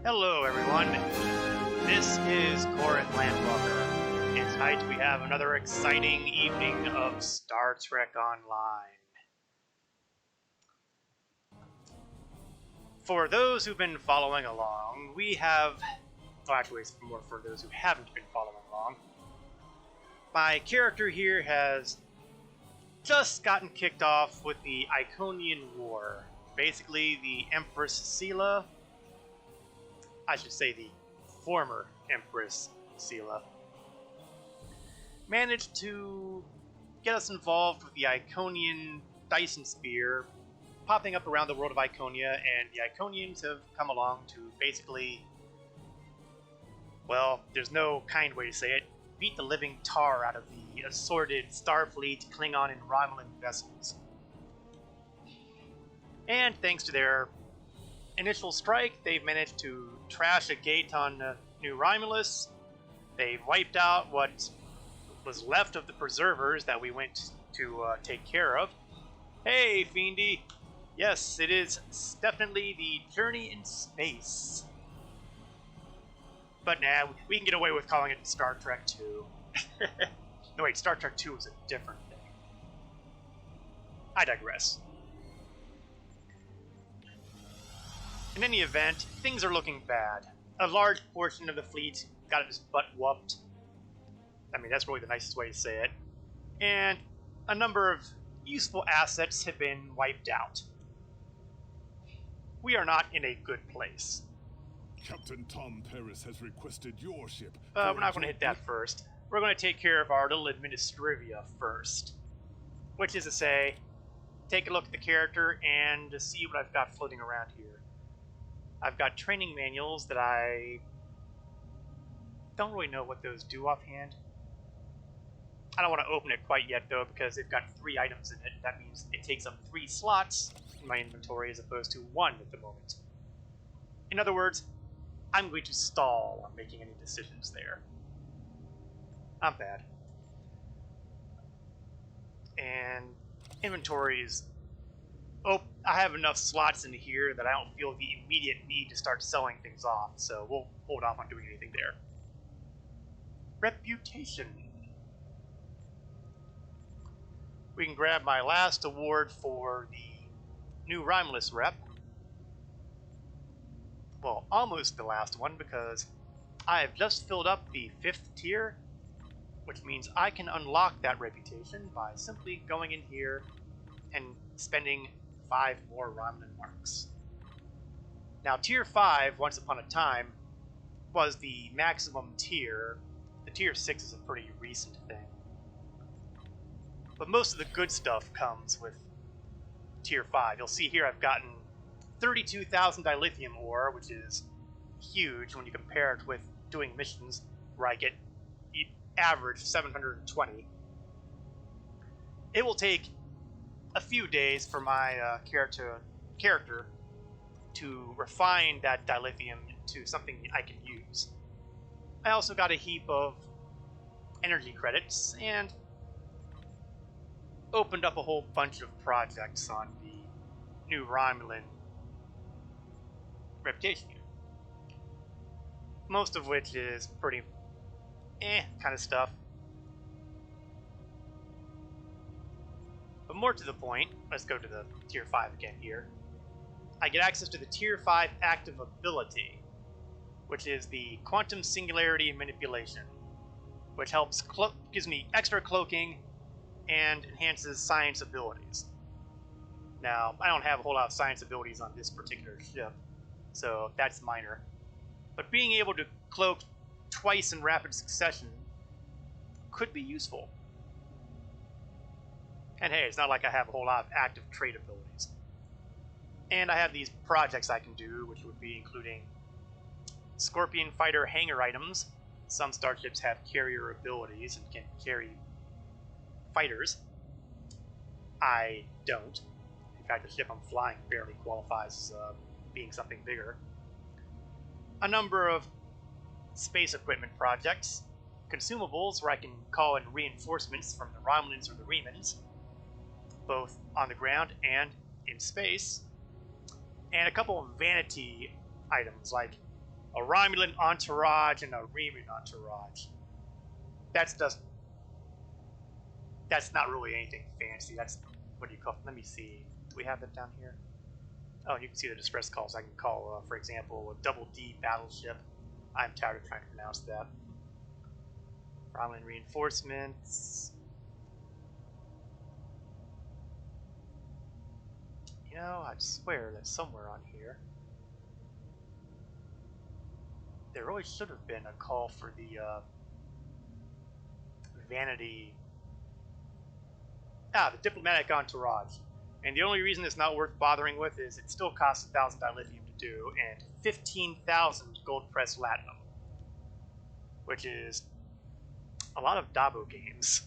Hello everyone, this is Corin Landwalker, and tonight we have another exciting evening of Star Trek Online. For those who've been following along, we have... well, actually it's more for those who haven't been following along. My character here has just gotten kicked off with the Iconian War. Basically, the Empress Sela, I should say the former Empress Sela, managed to get us involved with the Iconian Dyson Spear popping up around the world of Iconia, and the Iconians have come along to basically, well, there's no kind way to say it, beat the living tar out of the assorted Starfleet, Klingon, and Romulan vessels. And thanks to their initial strike, they've managed to trash a gate on New Romulus. They've wiped out what was left of the preservers that we went to take care of. Hey, Fiendy! Yes, it is definitely the journey in space. But nah, we can get away with calling it Star Trek 2. No wait, Star Trek 2 is a different thing. I digress. In any event, things are looking bad. A large portion of the fleet got its butt whooped. I mean, that's really the nicest way to say it. And a number of useful assets have been wiped out. We are not in a good place. Captain Tom Paris has requested your ship. We're not going to hit that first. We're going to take care of our little administrivia first. Which is to say, take a look at the character and see what I've got floating around here. I've got training manuals that I don't really know what those do offhand. I don't want to open it quite yet though, because they've got 3 items in it. That means it takes up 3 slots in my inventory as opposed to 1 at the moment. In other words, I'm going to stall on making any decisions there. Not bad. And inventories. Oh, I have enough slots in here that I don't feel the immediate need to start selling things off, so we'll hold off on doing anything there. Reputation. We can grab my last award for the New Romulus rep. Well, almost the last one, because I have just filled up the 5th tier, which means I can unlock that reputation by simply going in here and spending 5 more Romulan marks. Now, Tier 5, once upon a time, was the maximum tier. The Tier 6 is a pretty recent thing. But most of the good stuff comes with Tier 5. You'll see here I've gotten 32,000 dilithium ore, which is huge when you compare it with doing missions where I get average 720. It will take a few days for my character to refine that dilithium into something I can use. I also got a heap of energy credits and opened up a whole bunch of projects on the New Romulan reputation here. Most of which is pretty kind of stuff. But more to the point, let's go to the Tier 5 again here. I get access to the Tier 5 active ability, which is the Quantum Singularity Manipulation, which helps gives me extra cloaking and enhances science abilities. Now, I don't have a whole lot of science abilities on this particular ship, so that's minor. But being able to cloak twice in rapid succession could be useful. And hey, it's not like I have a whole lot of active trait abilities. And I have these projects I can do, which would be including Scorpion Fighter hangar items. Some starships have carrier abilities and can carry fighters. I don't. In fact, the ship I'm flying barely qualifies as being something bigger. A number of space equipment projects. Consumables where I can call in reinforcements from the Romulans or the Remans, both on the ground and in space. And a couple of vanity items like a Romulan entourage and a Reman entourage. That's not really anything fancy. That's, what do you call it? Let me see. Do we have that down here? Oh, you can see the distress calls. I can call, for example, a Double D battleship. I'm tired of trying to pronounce that. Romulan reinforcements. You know, I swear that somewhere on here there really should have been a call for the vanity. The diplomatic entourage. And the only reason it's not worth bothering with is it still costs 1,000 dilithium to do and 15,000 gold press latinum, which is a lot of Dabo games.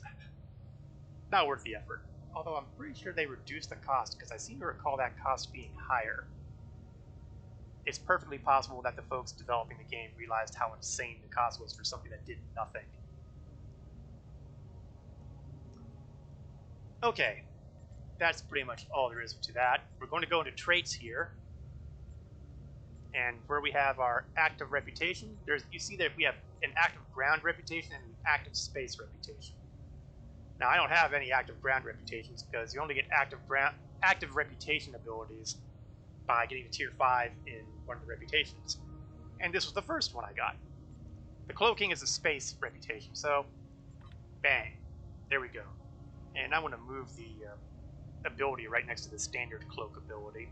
Not worth the effort. Although I'm pretty sure they reduced the cost, because I seem to recall that cost being higher. It's perfectly possible that the folks developing the game realized how insane the cost was for something that did nothing. Okay, that's pretty much all there is to that. We're going to go into traits here. And where we have our active reputation, you see that we have an active ground reputation and an active space reputation. Now, I don't have any active ground reputations because you only get active reputation abilities by getting to tier 5 in one of the reputations. And this was the first one I got. The cloaking is a space reputation, so bang, there we go. And I want to move the ability right next to the standard cloak ability.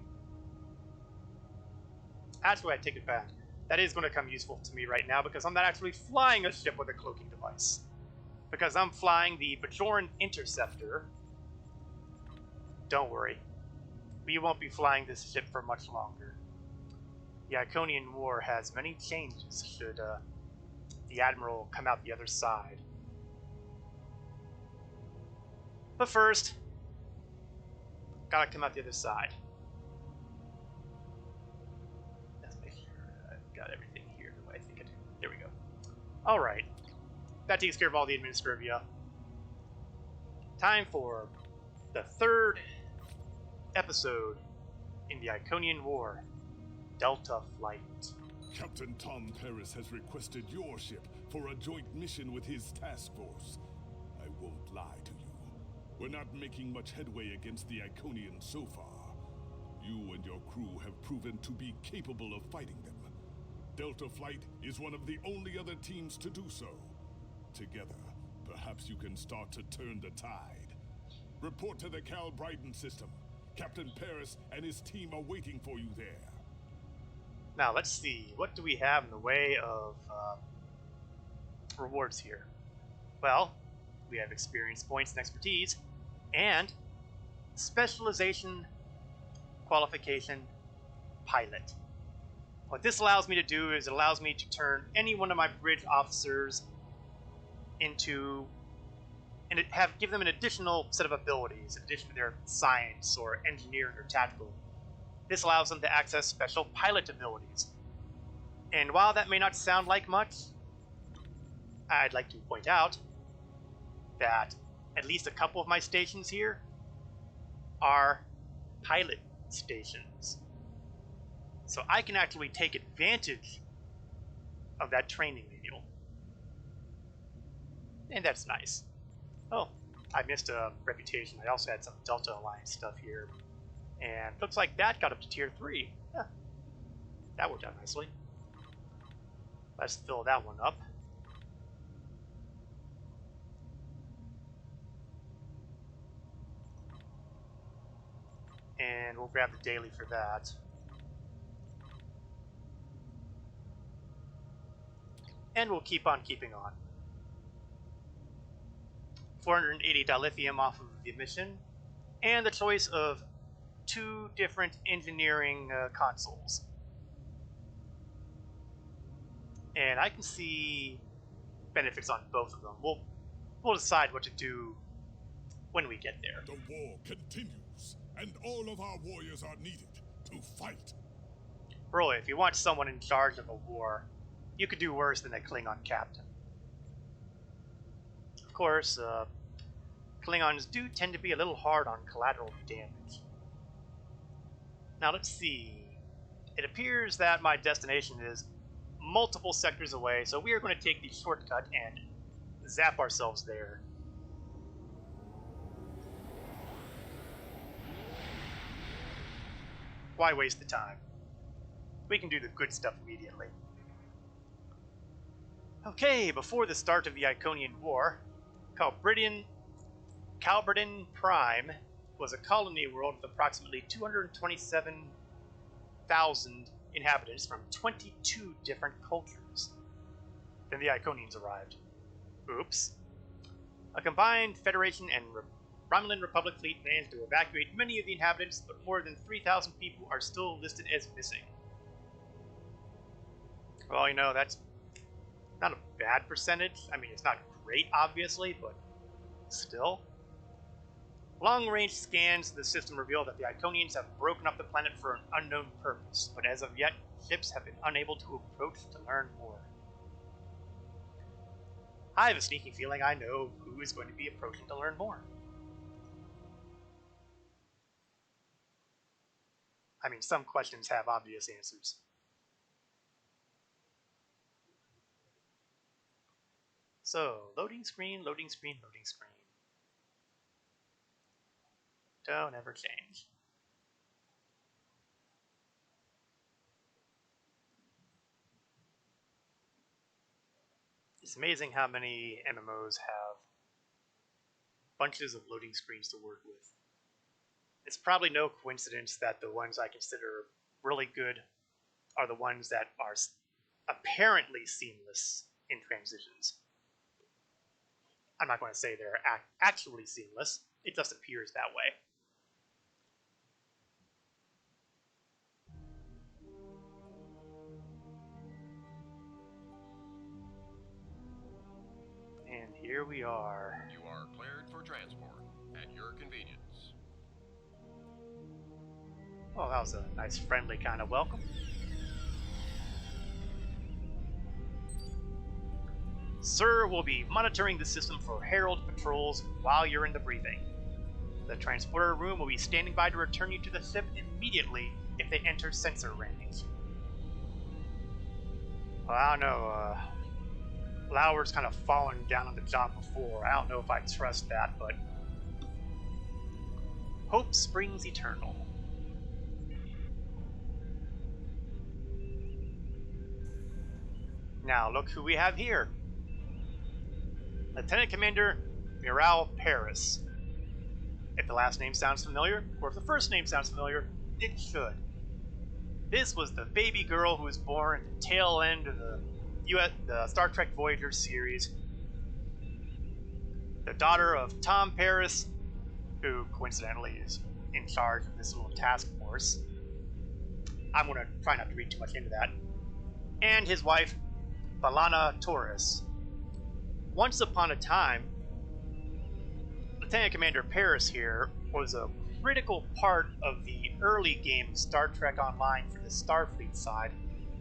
Actually, I take it back. That is going to come useful to me right now because I'm not actually flying a ship with a cloaking device. Because I'm flying the Bajoran Interceptor. Don't worry, we won't be flying this ship for much longer. The Iconian War has many changes should the Admiral come out the other side. But first, gotta come out the other side. Let's make sure I've got everything here the way I think I do. There we go. Alright. That takes care of all the administrivia. Time for the third episode in the Iconian War, Delta Flight. Captain Tom Paris has requested your ship for a joint mission with his task force. I won't lie to you. We're not making much headway against the Iconians so far. You and your crew have proven to be capable of fighting them. Delta Flight is one of the only other teams to do so. Together, perhaps you can start to turn the tide. Report to the Cal Bryden system. Captain Paris and his team are waiting for you there. Now, let's see. What do we have in the way of rewards here? Well, we have experience points and expertise, and specialization, qualification, pilot. What this allows me to do is it allows me to turn any one of my bridge officers into, and give them an additional set of abilities in addition to their science or engineering or tactical. This allows them to access special pilot abilities. And while that may not sound like much, I'd like to point out that at least a couple of my stations here are pilot stations. So I can actually take advantage of that training manual. And that's nice. Oh, I missed a reputation. I also had some Delta Alliance stuff here. And looks like that got up to tier 3. Yeah, that worked out nicely. Let's fill that one up. And we'll grab the daily for that. And we'll keep on keeping on. 480 dilithium off of the mission, and the choice of 2 different engineering consoles. And I can see benefits on both of them. We'll decide what to do when we get there. The war continues, and all of our warriors are needed to fight. Really, if you want someone in charge of a war, you could do worse than a Klingon captain. Of course, Klingons do tend to be a little hard on collateral damage. Now let's see. It appears that my destination is multiple sectors away, so we are going to take the shortcut and zap ourselves there. Why waste the time? We can do the good stuff immediately. Okay, before the start of the Iconian War, Calbridian Prime was a colony world with approximately 227,000 inhabitants from 22 different cultures. Then the Iconians arrived. Oops. A combined Federation and Romulan Republic fleet managed to evacuate many of the inhabitants, but more than 3,000 people are still listed as missing. Well, you know, that's not a bad percentage. I mean, it's not great, obviously, but still. Long-range scans of the system reveal that the Iconians have broken up the planet for an unknown purpose, but as of yet, ships have been unable to approach to learn more. I have a sneaky feeling I know who is going to be approaching to learn more. I mean, some questions have obvious answers. So, loading screen, loading screen, loading screen. Don't ever change. It's amazing how many MMOs have bunches of loading screens to work with. It's probably no coincidence that the ones I consider really good are the ones that are apparently seamless in transitions. I'm not going to say they're actually seamless. It just appears that way. And here we are. You are cleared for transport at your convenience. Well, that was a nice, friendly kind of welcome. Sir will be monitoring the system for Herald patrols while you're in the briefing. The transporter room will be standing by to return you to the ship immediately if they enter sensor range. Well, I don't know, Lauer's kind of fallen down on the job before. I don't know if I trust that, but hope springs eternal. Now, look who we have here. Lieutenant Commander Miral Paris. If the last name sounds familiar, or if the first name sounds familiar, it should. This was the baby girl who was born at the tail end of the Star Trek Voyager series. The daughter of Tom Paris, who coincidentally is in charge of this little task force. I'm going to try not to read too much into that. And his wife, Balana Torres. Once upon a time, Lieutenant Commander Paris here was a critical part of the early game Star Trek Online for the Starfleet side,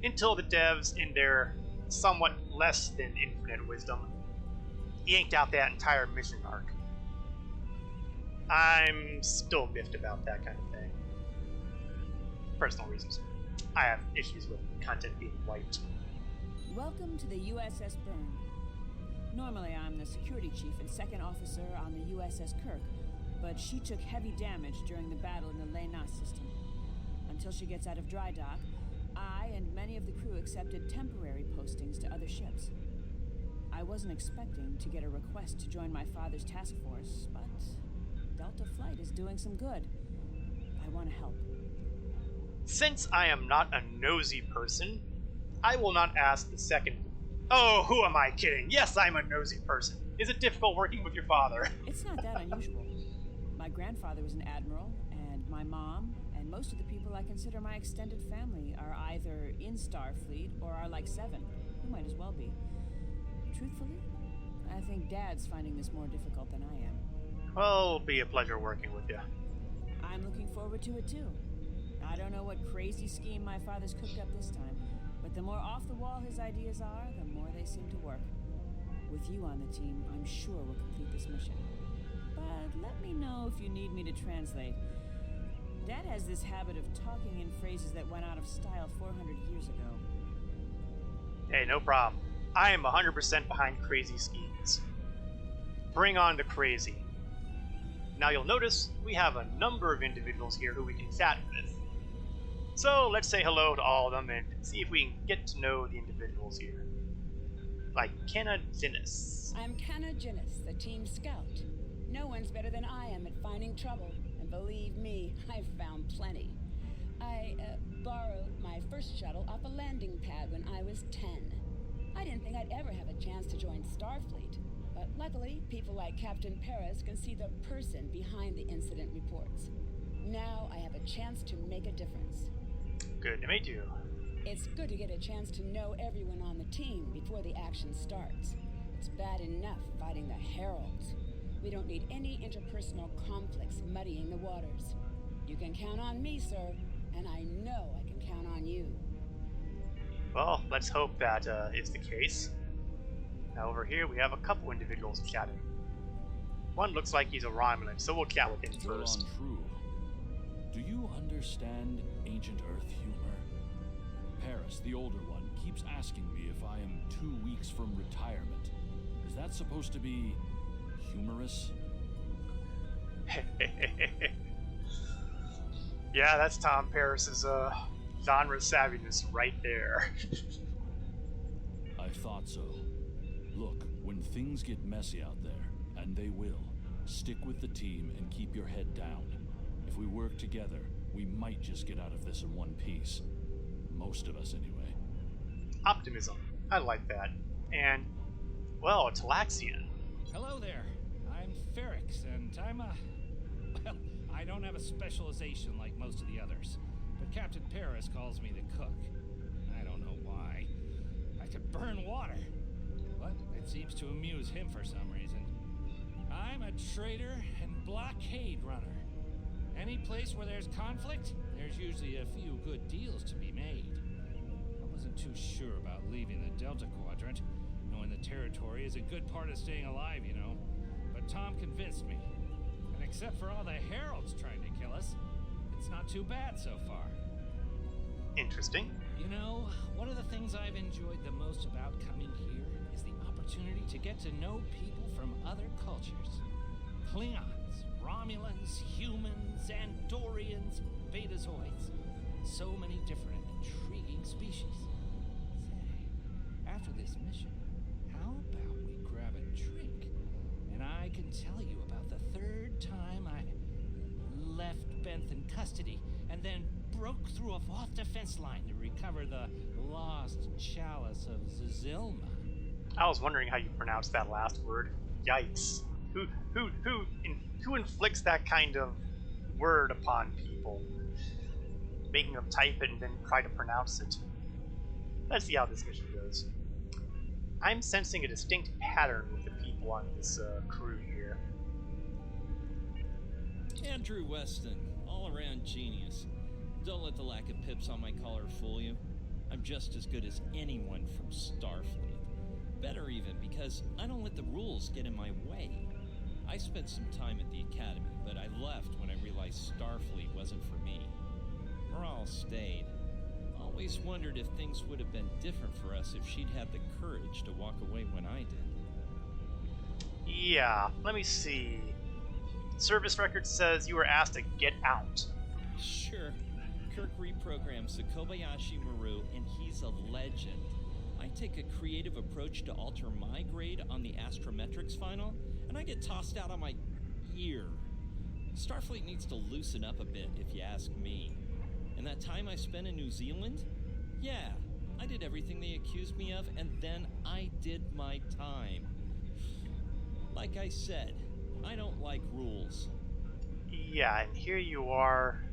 until the devs, in their somewhat less than infinite wisdom, yanked out that entire mission arc. I'm still miffed about that kind of thing. Personal reasons. I have issues with content being wiped. Welcome to the USS Byrne. Normally I'm the security chief and second officer on the USS Kirk, but she took heavy damage during the battle in the Lena system. Until she gets out of dry dock, I and many of the crew accepted temporary postings to other ships. I wasn't expecting to get a request to join my father's task force, but Delta Flight is doing some good. I want to help. Since I am not a nosy person, I will not ask the second. Oh, who am I kidding? Yes, I'm a nosy person. Is it difficult working with your father? It's not that unusual. My grandfather was an admiral, and my mom, and most of the people I consider my extended family are either in Starfleet or are like Seven, who might as well be. Truthfully, I think Dad's finding this more difficult than I am. Well, it'll be a pleasure working with you. I'm looking forward to it too. I don't know what crazy scheme my father's cooked up this time, but the more off the wall his ideas are, the more they seem to work. With you on the team, I'm sure we'll complete this mission. But let me know if you need me to translate. Dad has this habit of talking in phrases that went out of style 400 years ago. Hey, no problem. I am 100% behind crazy schemes. Bring on the crazy. Now you'll notice we have a number of individuals here who we can chat with. So let's say hello to all of them and see if we can get to know the individuals here. Like Iconians. I'm Iconians, the team scout. No one's better than I am at finding trouble, and believe me, I've found plenty. I borrowed my first shuttle off a landing pad when I was 10. I didn't think I'd ever have a chance to join Starfleet, but luckily, people like Captain Paris can see the person behind the incident reports. Now I have a chance to make a difference. Good to meet you. It's good to get a chance to know everyone on the team before the action starts. It's bad enough fighting the Heralds. We don't need any interpersonal conflicts muddying the waters. You can count on me, sir, and I know I can count on you. Well, let's hope that is the case. Now over here we have a couple individuals chatting. One looks like he's a Romulan, so we'll chat with him first. True. Do you understand ancient Earth humor? Paris, the older one, keeps asking me if I am 2 weeks from retirement. Is that supposed to be humorous? Yeah, that's Tom Paris's genre savviness right there. I thought so. Look, when things get messy out there, and they will, stick with the team and keep your head down. If we work together, we might just get out of this in one piece. Most of us, anyway. Optimism. I like that. And, well, it's Laxian. Hello there. I'm Ferrix, and I'm well, I don't have a specialization like most of the others, but Captain Paris calls me the cook. I don't know why. I could burn water, but it seems to amuse him for some reason. I'm a trader and blockade runner. Any place where there's conflict, there's usually a few good deals to be made. I wasn't too sure about leaving the Delta Quadrant, knowing the territory is a good part of staying alive, you know. But Tom convinced me. And except for all the Heralds trying to kill us, it's not too bad so far. Interesting. You know, one of the things I've enjoyed the most about coming here is the opportunity to get to know people from other cultures. Klingons, Romulans, humans, Andorians, Betazoids. So many different, intriguing species. Say, after this mission, how about we grab a drink? And I can tell you about the third time I left Benth in custody and then broke through a Voth defense line to recover the lost chalice of Zazilma. I was wondering how you pronounce that last word. Yikes. Who inflicts that kind of word upon people? Making them type it and then try to pronounce it. Let's see how this mission goes. I'm sensing a distinct pattern with the people on this crew here. Andrew Weston, all-around genius. Don't let the lack of pips on my collar fool you. I'm just as good as anyone from Starfleet. Better even, because I don't let the rules get in my way. I spent some time at the Academy, but I left when I realized Starfleet wasn't for me. Miral stayed. Always wondered if things would have been different for us if she'd had the courage to walk away when I did. Yeah, let me see. Service record says you were asked to get out. Sure. Kirk reprograms the Kobayashi Maru, and he's a legend. I take a creative approach to alter my grade on the astrometrics final, and I get tossed out on my ear. Starfleet needs to loosen up a bit, if you ask me. And that time I spent in New Zealand? Yeah, I did everything they accused me of, and then I did my time. Like I said, I don't like rules. Yeah, and here you are,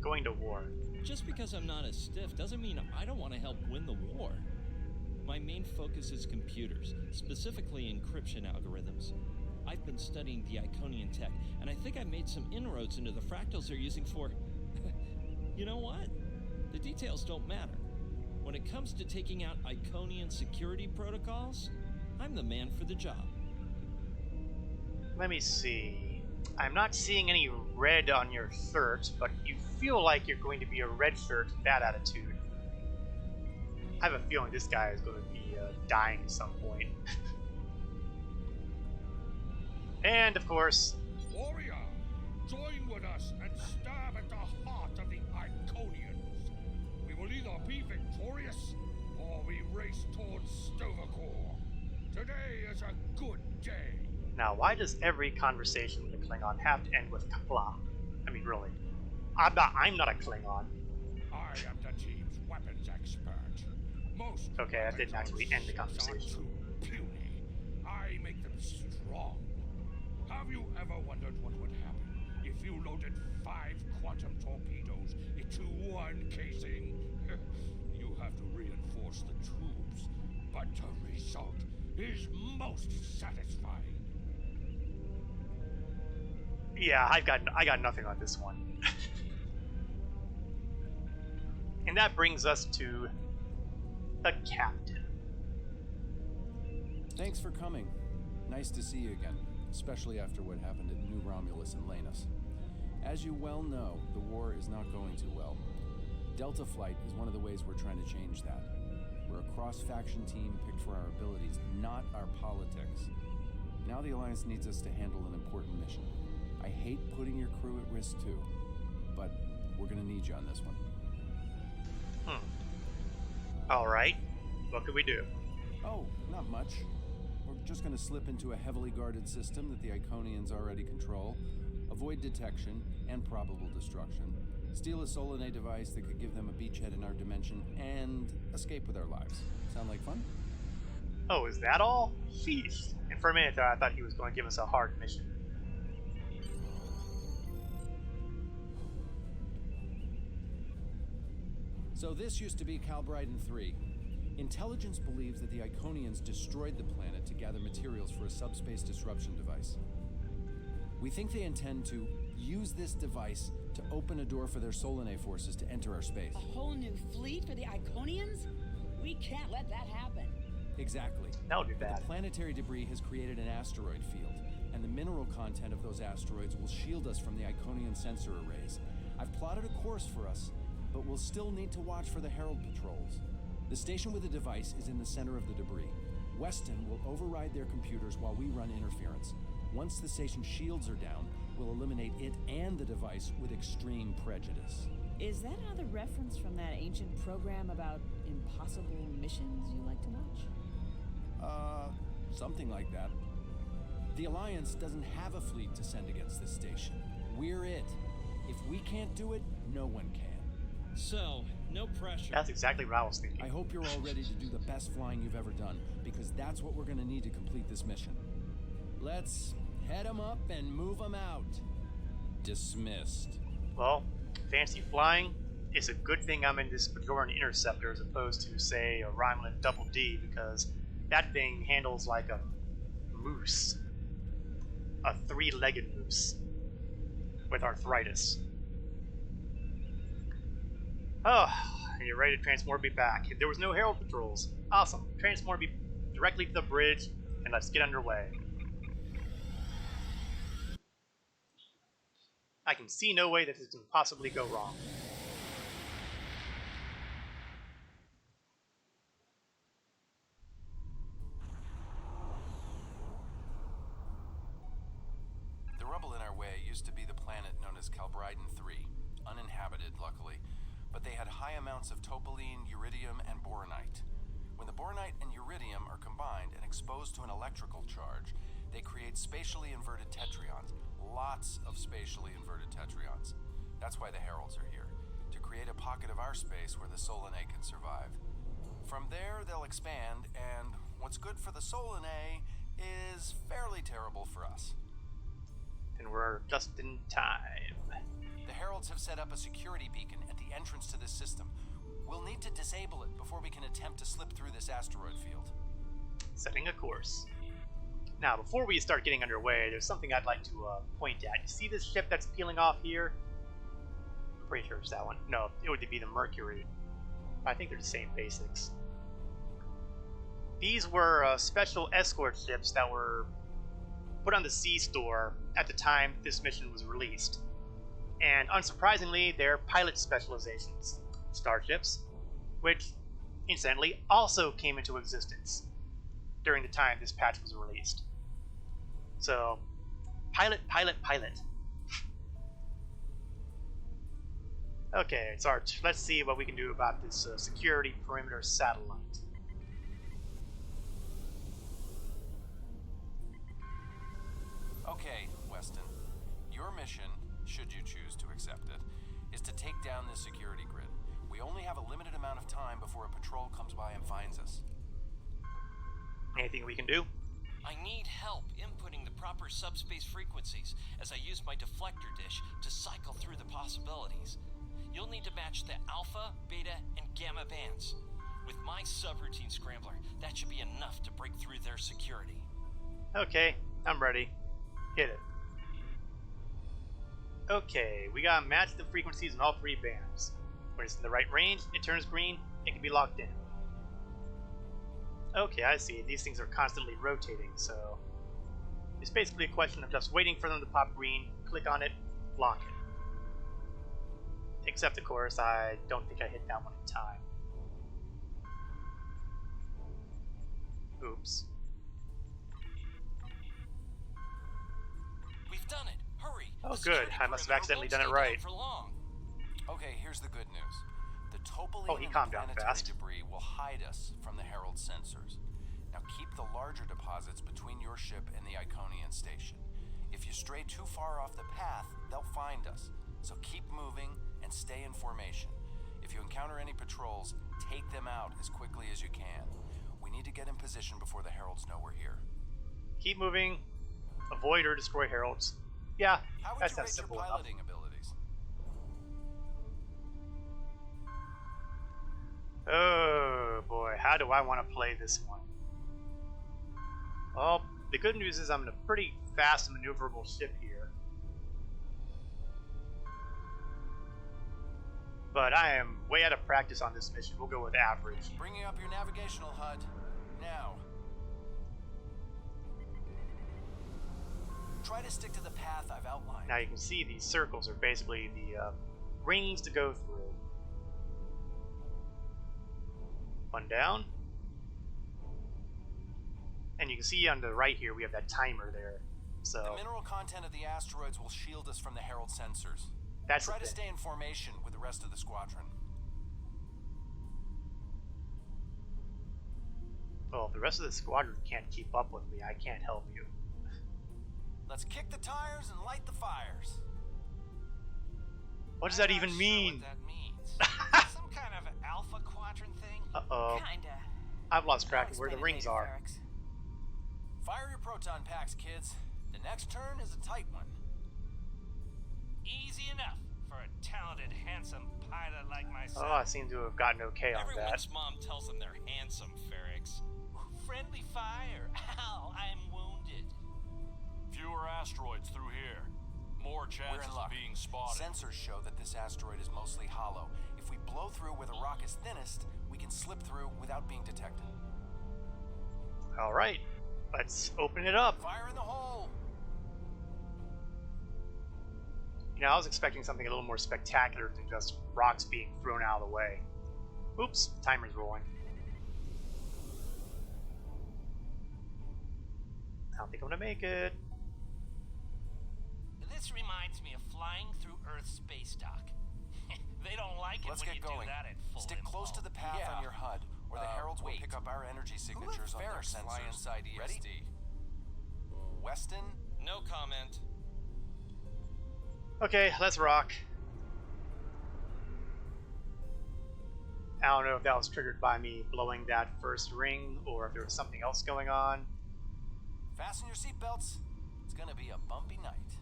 going to war. Just because I'm not as stiff doesn't mean I don't want to help win the war. My main focus is computers, specifically encryption algorithms. I've been studying the Iconian tech, and I think I made some inroads into the fractals they're using for... You know what? The details don't matter. When it comes to taking out Iconian security protocols, I'm the man for the job. Let me see. I'm not seeing any red on your shirt, but you feel like you're going to be a red shirt with that attitude. I have a feeling this guy is going to be dying at some point. And, of course... Warrior, join with us and stab at the heart of the Iconians. We will either be victorious, or we race towards Stovacor. Today is a good day. Now, why does every conversation with a Klingon have to end with Kapla? I mean, really. I'm not a Klingon. I am the team's weapons expert. Most Okay, that didn't actually end the weapons are conversation. too puny. I make them strong. Have you ever wondered what would happen if you loaded 5 quantum torpedoes into one casing? You have to reinforce the tubes, but the result is most satisfying. Yeah, I got nothing on this one. And that brings us to the captain. Thanks for coming. Nice to see you again, especially after what happened at New Romulus and Lanus. As you well know, the war is not going too well. Delta Flight is one of the ways we're trying to change that. We're a cross-faction team picked for our abilities, not our politics. Now the Alliance needs us to handle an important mission. I hate putting your crew at risk too, but we're gonna need you on this one. Alright, what could we do? Oh, not much. We're just gonna slip into a heavily guarded system that the Iconians already control, avoid detection and probable destruction, steal a Solanae device that could give them a beachhead in our dimension, and escape with our lives. Sound like fun? Oh, is that all? Sheesh. And for a minute there, I thought he was going to give us a hard mission. So this used to be Calbriden 3. Intelligence believes that the Iconians destroyed the planet to gather materials for a subspace disruption device. We think they intend to use this device to open a door for their Solanae forces to enter our space. A whole new fleet for the Iconians? We can't let that happen. Exactly. That would be bad. The planetary debris has created an asteroid field, and the mineral content of those asteroids will shield us from the Iconian sensor arrays. I've plotted a course for us, but we'll still need to watch for the Herald patrols. The station with the device is in the center of the debris. Weston will override their computers while we run interference. Once the station shields are down, we'll eliminate it and the device with extreme prejudice. Is that another reference from that ancient program about impossible missions you like to watch? Something like that. The Alliance doesn't have a fleet to send against this station. We're it. If we can't do it, no one can. So, no pressure. That's exactly what I was thinking. I hope you're all ready to do the best flying you've ever done, because that's what we're gonna need to complete this mission. Let's head them up and move them out. Dismissed. Well, fancy flying. It's a good thing I'm in this Bajoran Interceptor as opposed to, say, a Romulan Double D, because that thing handles like a moose. A 3-legged moose. With arthritis. Oh, and you're ready to transport me back. There was no Herald patrols. Awesome. Transport me directly to the bridge, and let's get underway. I can see no way that this can possibly go wrong. The rubble in our way used to be the planet known as Calbriden 3, uninhabited, luckily, but they had high amounts of topoline, uridium, and boronite. When the boronite and uridium are combined and exposed to an electrical charge, they create spatially inverted tetrions, lots of spatially inverted tetrions. That's why the Heralds are here, to create a pocket of our space where the Solanae can survive. From there, they'll expand, and what's good for the Solanae is fairly terrible for us. And we're just in time. The Heralds have set up a security beacon at the entrance to this system. We'll need to disable it before we can attempt to slip through this asteroid field. Setting a course. Now, before we start getting underway, there's something I'd like to point at. You see this ship that's peeling off here? I'm pretty sure it's that one. No, it would be the Mercury. I think they're the same basics. These were special escort ships that were put on the C-store at the time this mission was released. And unsurprisingly, they're pilot specializations, starships, which incidentally, also came into existence during the time this patch was released. So, pilot. Okay, it's our let's see what we can do about this security perimeter satellite. Okay, Weston. Your mission, should you choose to accept it, is to take down this security grid. We only have a limited amount of time before a patrol comes by and finds us. Anything we can do? I need help inputting the proper subspace frequencies as I use my deflector dish to cycle through the possibilities. You'll need to match the alpha, beta, and gamma bands. With my subroutine scrambler, that should be enough to break through their security. Okay, I'm ready. Hit it. Okay, we gotta match the frequencies in all three bands. When it's in the right range, it turns green, it can be locked in. Okay, I see. These things are constantly rotating, so it's basically a question of just waiting for them to pop green, click on it, lock it. Except, of course, I don't think I hit that one in time. Oops. We've done it. Hurry. Oh, The good. security I must have perimeter accidentally won't done it stay right. down for long. Okay, here's the good news. The topoline Oh, he and calmed down planetary fast. debris will hide us from the Herald sensors. Now keep the larger deposits between your ship and the Iconian station. If you stray too far off the path, they'll find us. So keep moving and stay in formation. If you encounter any patrols, take them out as quickly as you can. We need to get in position before the Heralds know we're here. Keep moving, avoid or destroy heralds. Yeah, How would that's you not rate your simple enough. piloting abilities? Oh boy, how do I want to play this one? Well, the good news is I'm in a pretty fast and maneuverable ship here. But I am way out of practice on this mission. We'll go with average. Bringing up your navigational HUD. Now. Try to stick to the path I've outlined. Now you can see these circles are basically the rings to go through. One down. And you can see on the right here we have that timer there. So The mineral content of the asteroids will shield us from the Herald sensors. that's Try the to thing. stay in formation with the rest of the squadron. Well, if the rest of the squadron can't keep up with me, I can't help you. Let's kick the tires and light the fires. What does that I'm even not mean? Sure what that means. Some kind of alpha quadrant thing? Uh-oh. Kinda. I've lost track I'll of where the explain it rings later, are. Ferrex. Fire your proton packs, kids. The next turn is a tight one. Easy enough for a talented, handsome pilot like myself. Oh, I seem to have gotten okay on that. Everyone's mom tells them they're handsome, Ferrex. Friendly fire. Ow, I'm wounded. Fewer asteroids through here. More We're chances in of luck. being spotted. Sensors show that this asteroid is mostly hollow. If we blow through where the rock is thinnest, we can slip through without being detected. All right, let's open it up. Fire in the hole! You know, I was expecting something a little more spectacular than just rocks being thrown out of the way. Oops, timer's rolling. I don't think I'm gonna make it. This reminds me of flying through Earth's space dock. They don't like it Let's when get you going. do that at full Stick close to the path Yeah. on your HUD, or the Heralds will wait. pick up our energy signatures on their Ferrex sensors. fly inside ESD? Ready? Weston? No comment. Okay, let's rock. I don't know if that was triggered by me blowing that first ring or if there was something else going on. Fasten your seatbelts. It's gonna be a bumpy night.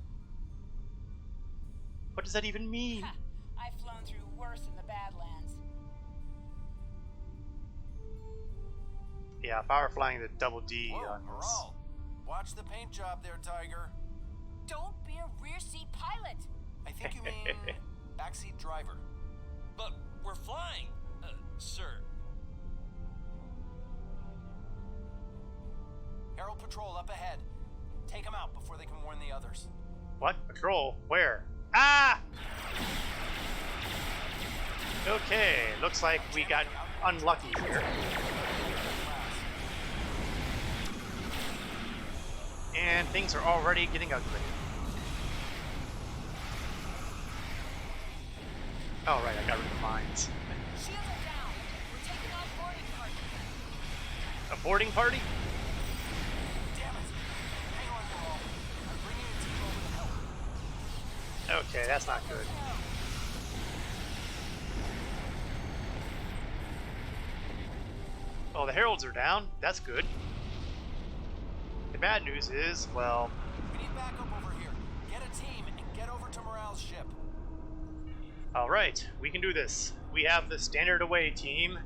What does that even mean? Ha, I've flown through worse in the Badlands. Yeah, if I were flying the double D Whoa, on this. Miral. Watch the paint job there, Tiger. Don't be a rear seat pilot. I think you mean backseat driver. But we're flying, sir. Herald patrol up ahead. Take them out before they can warn the others. What? Patrol? Where? Ah! Okay, looks like we got Jamming out unlucky here. And things are already getting ugly. Oh right, I got rid of the mines. Shields are down. We're taking on boarding party. A boarding party? Damn it! Hang on, Miral. I'm bringing a team over to help. Okay, that's not good. Well, the heralds are down. That's good. The bad news is, well... We need backup over here. Get a team and get over to Miral's ship. Alright, we can do this. We have the standard away team.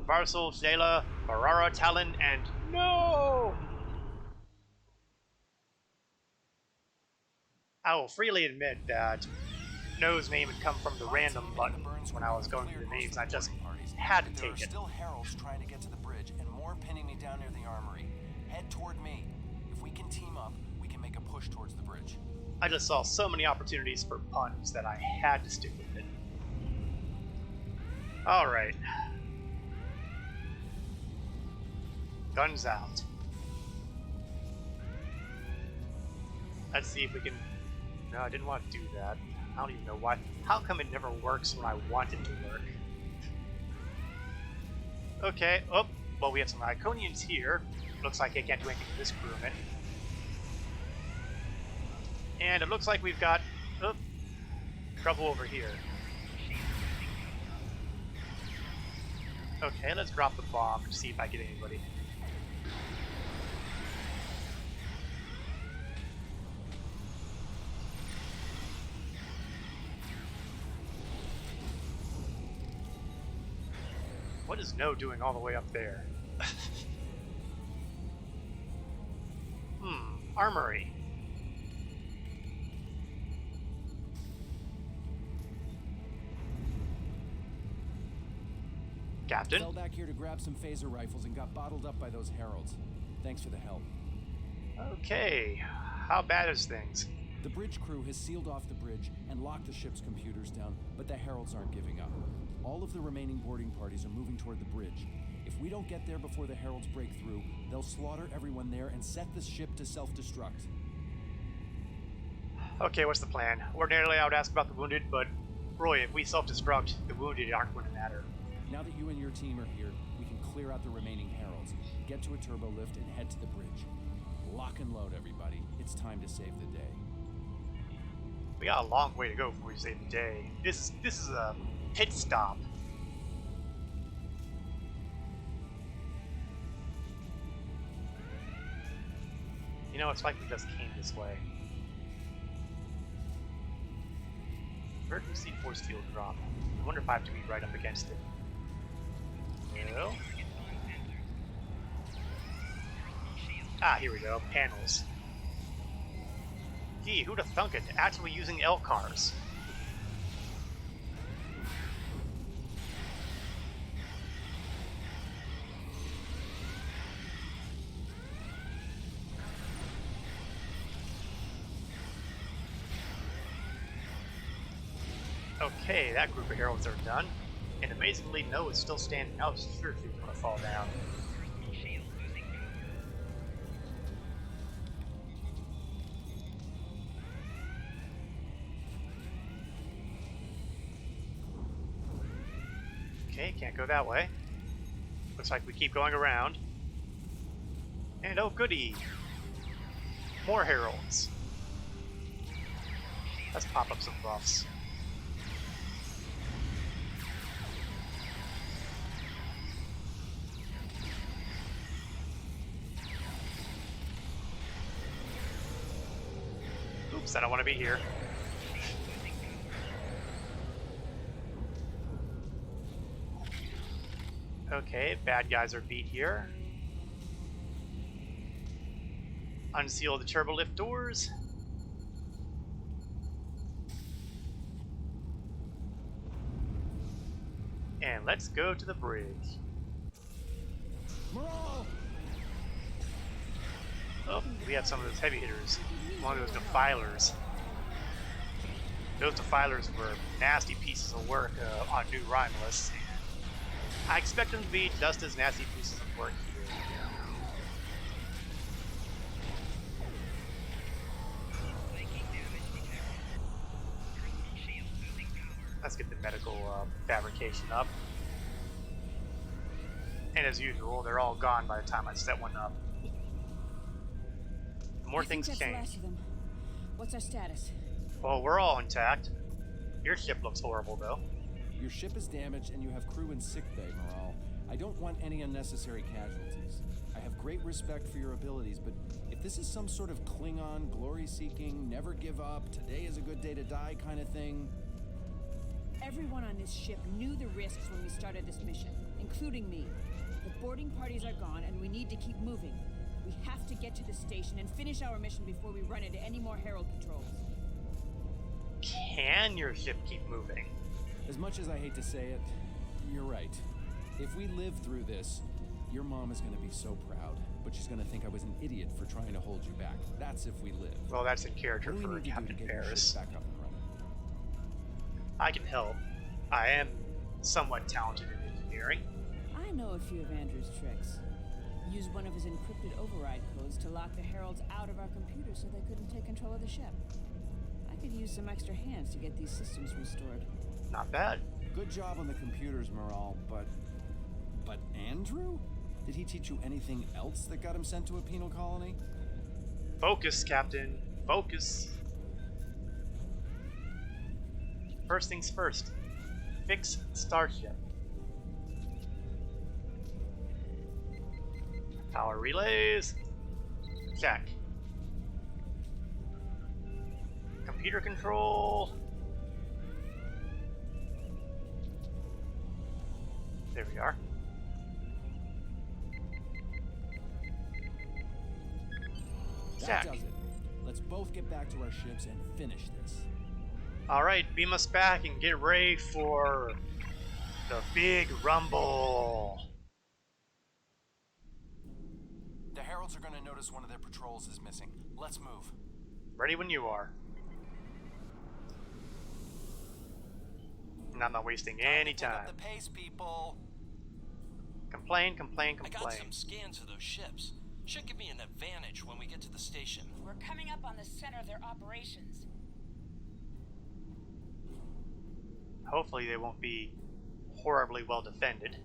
Varsal, Zayla, Barara, Talon, and... No! I will freely admit that No's name had come from the random button when I was going through the names. I just had to take it. There are still heralds trying to get to the bridge and more pinning me down near the armory. Head toward me. If we can team up, we can make a push towards the bridge. I just saw so many opportunities for puns that I had to stick with it. Alright. Guns out. Let's see if we can... No, I didn't want to do that. I don't even know why. How come it never works when I want it to work? Okay, oh, well we have some Iconians here. Looks like they can't do anything with this crewman. And it looks like we've got trouble over here. Okay, let's drop the bomb to see if I get anybody. What is No doing all the way up there? Armory. Captain? Fell back here to grab some phaser rifles and got bottled up by those heralds. Thanks for the help. Okay, how bad is things? The bridge crew has sealed off the bridge and locked the ship's computers down, but the heralds aren't giving up. All of the remaining boarding parties are moving toward the bridge. If we don't get there before the heralds break through, they'll slaughter everyone there and set the ship to self-destruct. Okay, what's the plan? Ordinarily I would ask about the wounded, but Roy, if we self-destruct, the wounded aren't going to matter. Now that you and your team are here, we can clear out the remaining heralds, get to a turbo lift, and head to the bridge. Lock and load, everybody. It's time to save the day. We got a long way to go before we save the day. This is a pit stop. You know, it's like we just came this way. Emergency force field drop. I wonder if I have to be right up against it. No. Ah, here we go. Panels. Gee, who'd have thunk it? Actually using L cars. Okay, that group of heralds are done. And amazingly, No is still standing. I was sure she was going to fall down. Okay, can't go that way. Looks like we keep going around. And oh goody! More heralds. Let's pop up some buffs. Oops, I don't want to be here. Okay, bad guys are beat here. Unseal the turbo lift doors. And let's go to the bridge. Miral! Oh, we have some of those heavy hitters. One of those defilers. Those defilers were nasty pieces of work on New Rhymeless. I expect them to be just as nasty pieces of work here. Let's get the medical fabrication up. And as usual, they're all gone by the time I set one up. More things that's the change. last of them. What's our status? Well, we're all intact. Your ship looks horrible, though. Your ship is damaged and you have crew in sickbay, Miral. I don't want any unnecessary casualties. I have great respect for your abilities, but if this is some sort of Klingon, glory-seeking, never give up, today is a good day to die kind of thing... Everyone on this ship knew the risks when we started this mission, including me. The boarding parties are gone, and we need to keep moving. We have to get to the station and finish our mission before we run into any more Herald patrols. Can your ship keep moving? As much as I hate to say it, you're right. If we live through this, your mom is going to be so proud, but she's going to think I was an idiot for trying to hold you back. That's if we live. Well, that's in character What do we for need to do Captain to get your Paris. ship back up and running? I can help. I am somewhat talented in engineering. I know a few of Andrew's tricks. Used one of his encrypted override codes to lock the Heralds out of our computers so they couldn't take control of the ship. I could use some extra hands to get these systems restored. Not bad. Good job on the computers, Miral, but Andrew? Did he teach you anything else that got him sent to a penal colony? Focus, Captain. Focus. First things first. Fix Starship. Power relays. Check. Computer control. There we are. That does it. Let's both get back to our ships and finish this. Alright, beam us back and get ready for the big rumble. The Heralds are going to notice one of their patrols is missing. Let's move. Ready when you are. And I'm not wasting any Pick up time. the pace, people. Complain, complain, I got complain. some scans of those ships. Should give me an advantage when we get to the station. We're coming up on the center of their operations. Hopefully they won't be horribly well defended.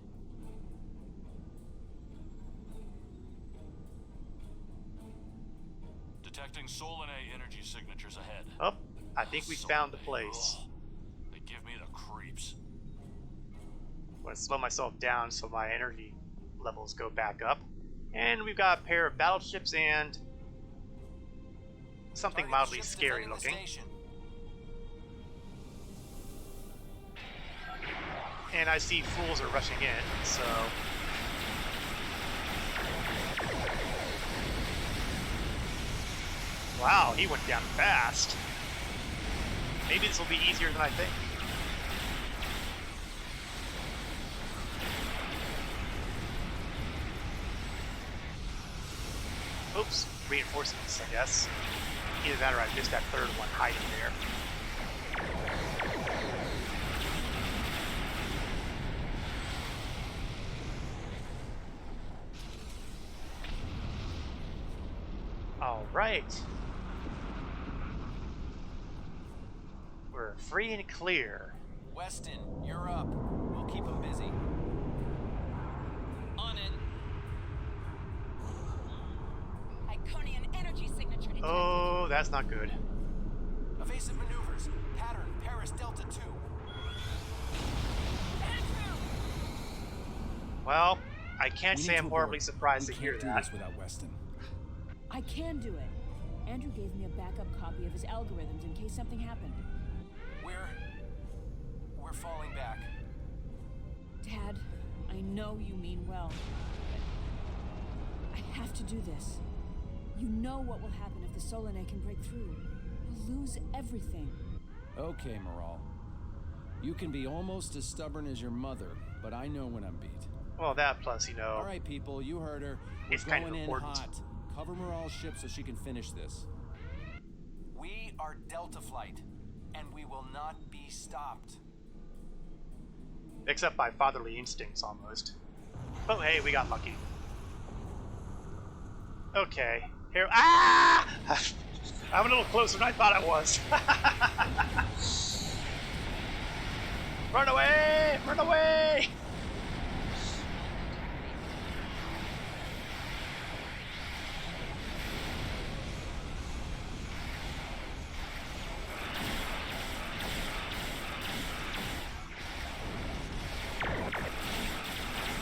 Detecting Solanae energy signatures ahead. Oh, I think we found the place. Ugh. They give me the creeps. I'm going to slow myself down so my energy levels go back up. And we've got a pair of battleships and something Target mildly ships scary defending the looking. station. And I see fools are rushing in, so... Wow, he went down fast. Maybe this will be easier than I think. Oops, reinforcements, I guess. Either that or I missed that third one hiding there. All right. We're free and clear. Weston, you're up. We'll keep them busy. On it. Iconian energy signature detected. Oh, that's not good. Evasive maneuvers. Pattern Paris Delta 2. Andrew! Well, I can't We say need I'm to horribly abort. surprised We to hear can't do that. this without Weston. I can do it. Andrew gave me a backup copy of his algorithms in case something happened. We're falling back. Dad, I know you mean well, but I have to do this. You know what will happen if the Solanae can break through. We'll lose everything. Okay, Miral. You can be almost as stubborn as your mother, but I know when I'm beat. Well, that plus, you know, All right, people, you heard her. We're It's kind of going in important. hot. Cover Miral's ship so she can finish this. We are Delta Flight, and we will not be stopped. Except by fatherly instincts, almost. But hey, we got lucky. Okay, here. Ah! I'm a little closer than I thought I was. Run away! Run away!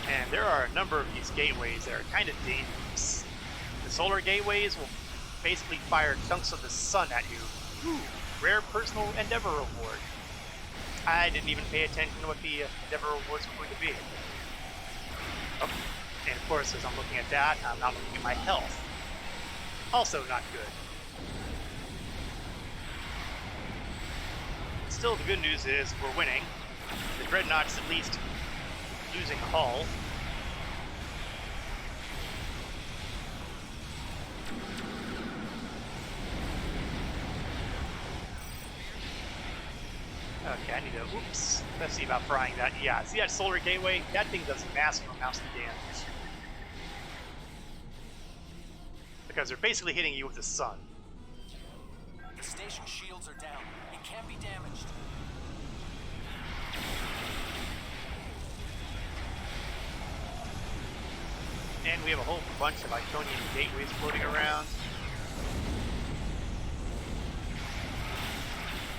And there are a number of these gateways that are kind of dangerous. The solar gateways will basically fire chunks of the sun at you. Ooh, rare personal endeavor reward. I didn't even pay attention to what the endeavor rewards were going to be. Oh, and of course, as I'm looking at that, I'm not looking at my health. Also not good. Still, the good news is we're winning. The Dreadnought's at least losing hull. Okay, I need to, oops, let's see about frying that. Yeah, see that solar gateway? That thing does massive amounts of damage. Because they're basically hitting you with the sun. The station shields are down. It can't be damaged. And we have a whole bunch of Iconian gateways floating around.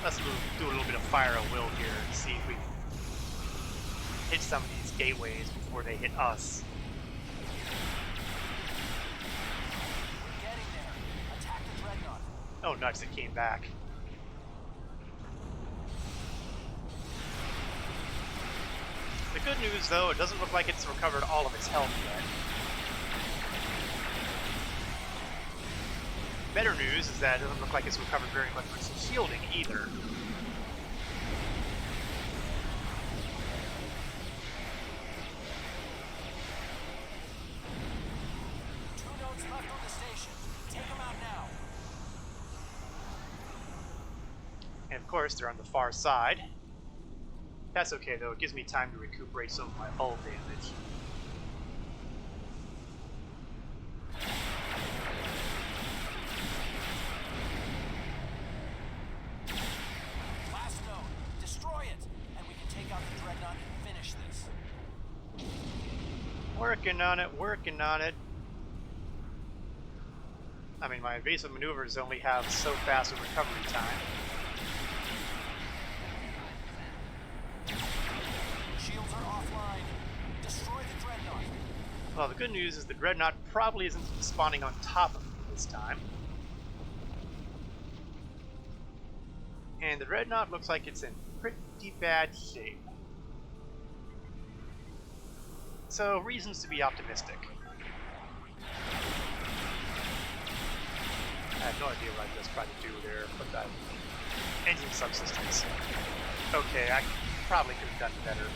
Let's do a little bit of fire at will here and see if we can hit some of these gateways before they hit us. We're getting there. Attack the Dreadnought. Oh nuts, it came back. The good news though, it doesn't look like it's recovered all of its health yet. Better news is that it doesn't look like it's recovered very much of its shielding either. Two nodes left on the station. Take them out now. And of course, they're on the far side. That's okay though, it gives me time to recuperate some of my hull damage. Last node. Destroy it, and we can take out the Dreadnought and finish this. Working on it, working on it. I mean, my evasive maneuvers only have so fast a recovery time. Shields are offline. Destroy the Dreadnought. Well, the good news is the Dreadnought probably isn't spawning on top of me this time. And the Dreadnought looks like it's in pretty bad shape. So, reasons to be optimistic. I have no idea what I just tried to do there, but that engine subsystems. Okay, I probably could have done better.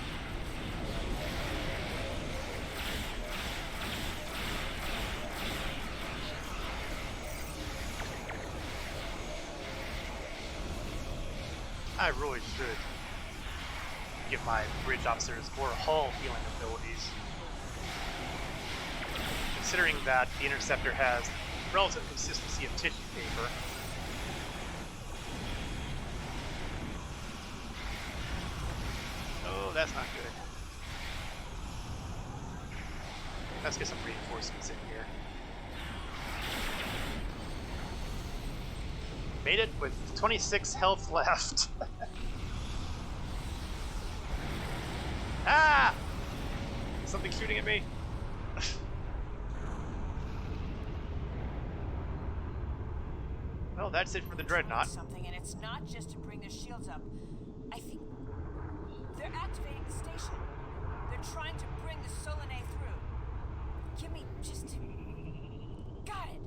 I really should give my bridge officers more hull healing abilities. Considering that the Interceptor has relative consistency of tissue paper. Oh, that's not good. Let's get some reinforcements in here. Made it with 26 health left. Ah! Something shooting at me. Well, that's it for the Dreadnought. Something, and it's not just to bring their shields up. I think they're activating the station. They're trying to bring the Solanae through. Give me just... Got it.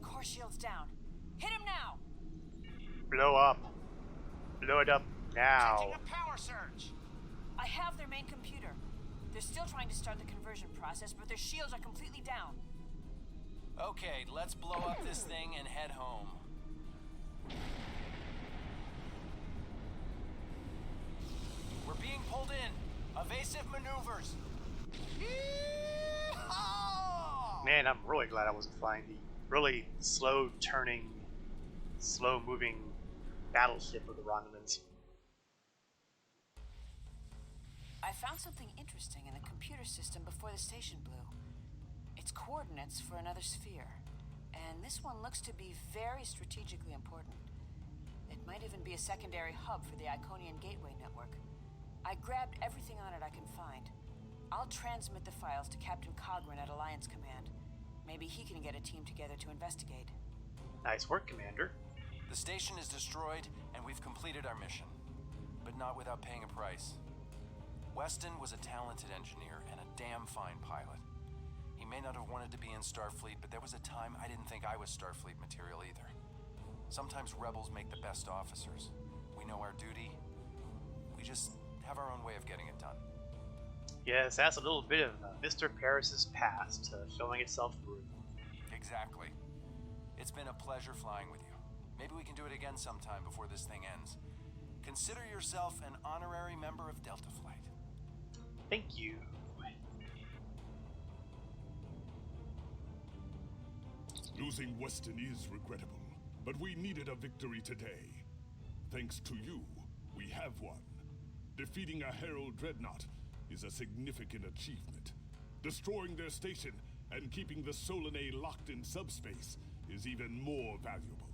Core shields down. Hit him now. Blow up. Blow it up now. Taking a power surge. I have their main computer. They're still trying to start the conversion process, but their shields are completely down. Okay, let's blow up this thing and head home. We're being pulled in. Evasive maneuvers! Yeehaw! Man, I'm really glad I wasn't flying the really slow-turning, slow-moving battleship of the Romulans. I found something interesting in the computer system before the station blew. It's coordinates for another sphere, and this one looks to be very strategically important. It might even be a secondary hub for the Iconian Gateway network. I grabbed everything on it I can find. I'll transmit the files to Captain Cogran at Alliance Command. Maybe he can get a team together to investigate. Nice work, Commander. The station is destroyed, and we've completed our mission. But not without paying a price. Weston was a talented engineer and a damn fine pilot. He may not have wanted to be in Starfleet, but there was a time I didn't think I was Starfleet material either. Sometimes rebels make the best officers. We know our duty. We just have our own way of getting it done. Yes, that's a little bit of Mr. Paris's past showing itself through. Exactly. It's been a pleasure flying with you. Maybe we can do it again sometime before this thing ends. Consider yourself an honorary member of Delta Flight. Thank you. Losing Weston is regrettable, but we needed a victory today. Thanks to you, we have one. Defeating a Herald dreadnought is a significant achievement. Destroying their station and keeping the Solanae locked in subspace is even more valuable.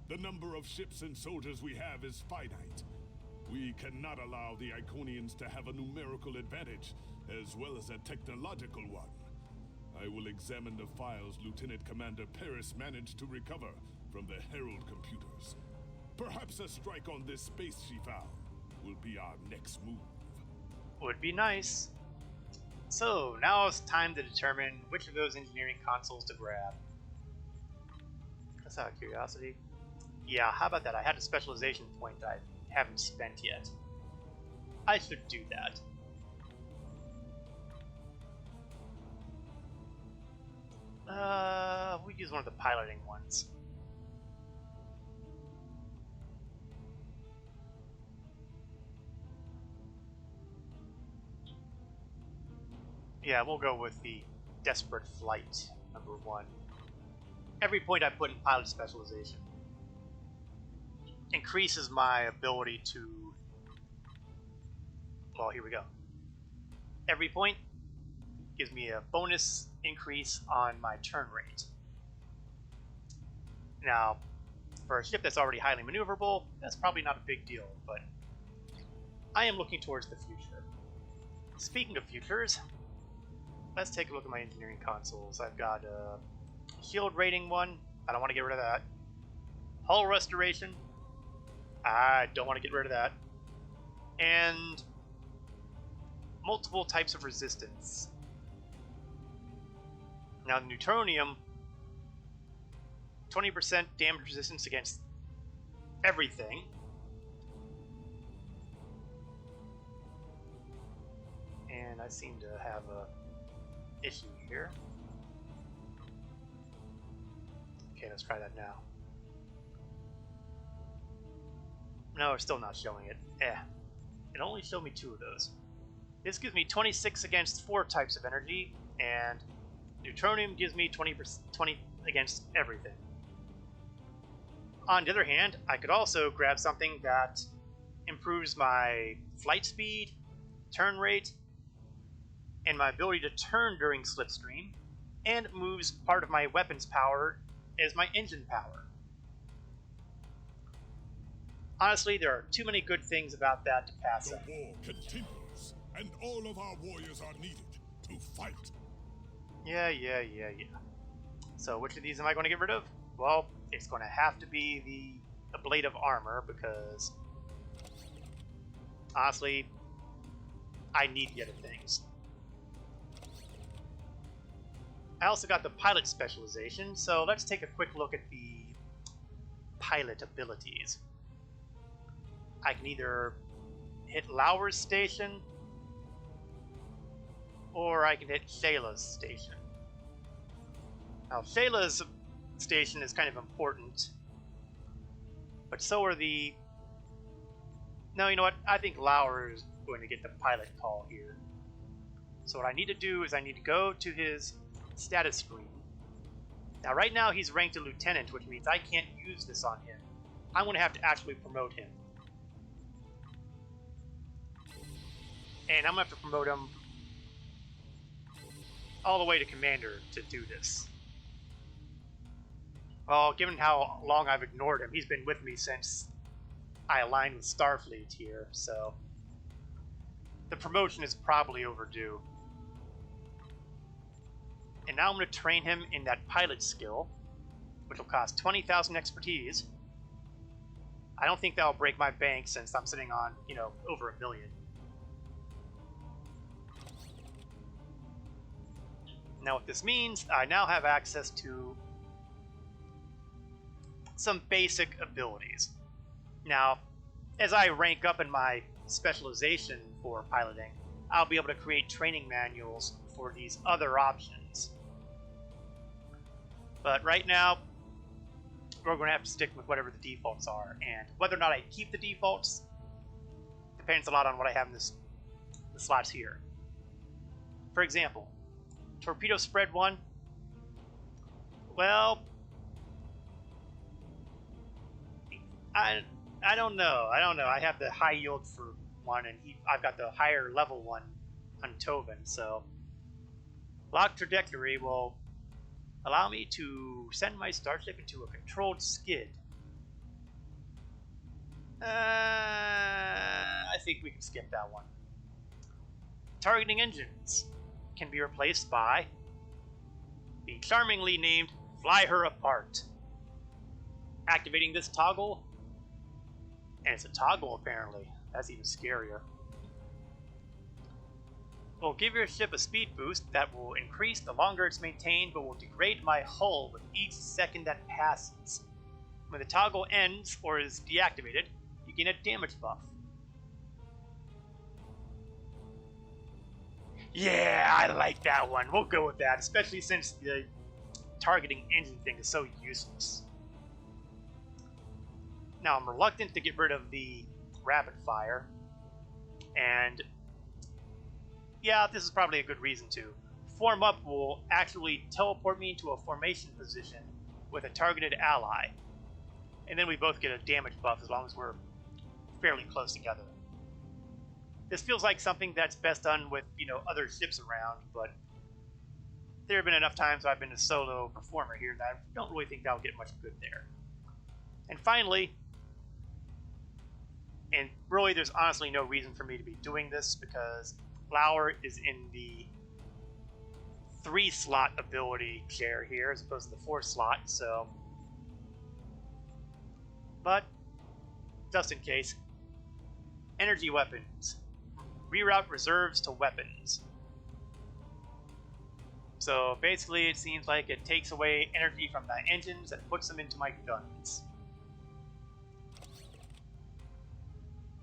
The number of ships and soldiers we have is finite. We cannot allow the Iconians to have a numerical advantage, as well as a technological one. I will examine the files Lieutenant Commander Paris managed to recover from the Herald computers. Perhaps a strike on this space she found will be our next move. Would be nice. So, now it's time to determine which of those engineering consoles to grab. Just out of curiosity. Yeah, how about that? I had a specialization point I haven't spent yet. I should do that. We'll use one of the piloting ones. Yeah, we'll go with the Desperate Flight, #1. Every point I put in pilot specialization increases my ability to... Well, here we go. Every point gives me a bonus increase on my turn rate. Now, for a ship that's already highly maneuverable, that's probably not a big deal, but I am looking towards the future. Speaking of futures, let's take a look at my engineering consoles. I've got a shield rating one. I don't want to get rid of that. Hull restoration. I don't want to get rid of that. And multiple types of resistance. Now, the Neutronium, 20% damage resistance against everything. And I seem to have a issue here. Okay, let's try that now. No, it's still not showing it. It only showed me 2 of those. This gives me 26 against 4 types of energy, and Neutronium gives me 20 against everything. On the other hand, I could also grab something that improves my flight speed, turn rate, and my ability to turn during slipstream, and moves part of my weapons power as my engine power. Honestly, there are too many good things about that to pass up. The war continues, and all of our warriors are needed to fight. Yeah. So which of these am I going to get rid of? Well, it's going to have to be the Blade of Armor, because honestly, I need the other things. I also got the pilot specialization, so let's take a quick look at the pilot abilities. I can either hit Lauer's station, or I can hit Shayla's station. Now, Shayla's station is kind of important, but so are the... No, you know what? I think Lauer's going to get the pilot call here. So what I need to do is I need to go to his status screen. Now right now he's ranked a lieutenant, which means I can't use this on him. I'm going to have to actually promote him. And I'm going to have to promote him all the way to commander to do this. Well, given how long I've ignored him, he's been with me since I aligned with Starfleet here, so the promotion is probably overdue. And now I'm going to train him in that pilot skill, which will cost 20,000 expertise. I don't think that'll break my bank since I'm sitting on, you know, over $1 million. Now what this means, I now have access to some basic abilities. Now, as I rank up in my specialization for piloting, I'll be able to create training manuals for these other options. But right now, we're going to have to stick with whatever the defaults are, and whether or not I keep the defaults depends a lot on what I have in the slots here. For example, Torpedo Spread 1, well, I don't know. I have the high yield for one, and I've got the higher level one on Tovin, so Lock Trajectory will allow me to send my starship into a controlled skid. I think we can skip that one. Targeting engines can be replaced by the charmingly named Fly Her Apart. Activating this toggle, and it's a toggle apparently, that's even scarier, will give your ship a speed boost that will increase the longer it's maintained, but will degrade my hull with each second that passes. When the toggle ends or is deactivated, you gain a damage buff. Yeah, I like that one. We'll go with that, especially since the targeting engine thing is so useless. Now, I'm reluctant to get rid of the rapid fire, and yeah, this is probably a good reason to. Form Up will actually teleport me into a formation position with a targeted ally, and then we both get a damage buff as long as we're fairly close together. This feels like something that's best done with, you know, other ships around, but there have been enough times I've been a solo performer here that I don't really think that'll get much good there. And finally, and really there's honestly no reason for me to be doing this because Flower is in the 3-slot ability chair here as opposed to the 4-slot, so. But, just in case, energy weapons. Reroute reserves to weapons. So basically it seems like it takes away energy from the engines and puts them into my guns.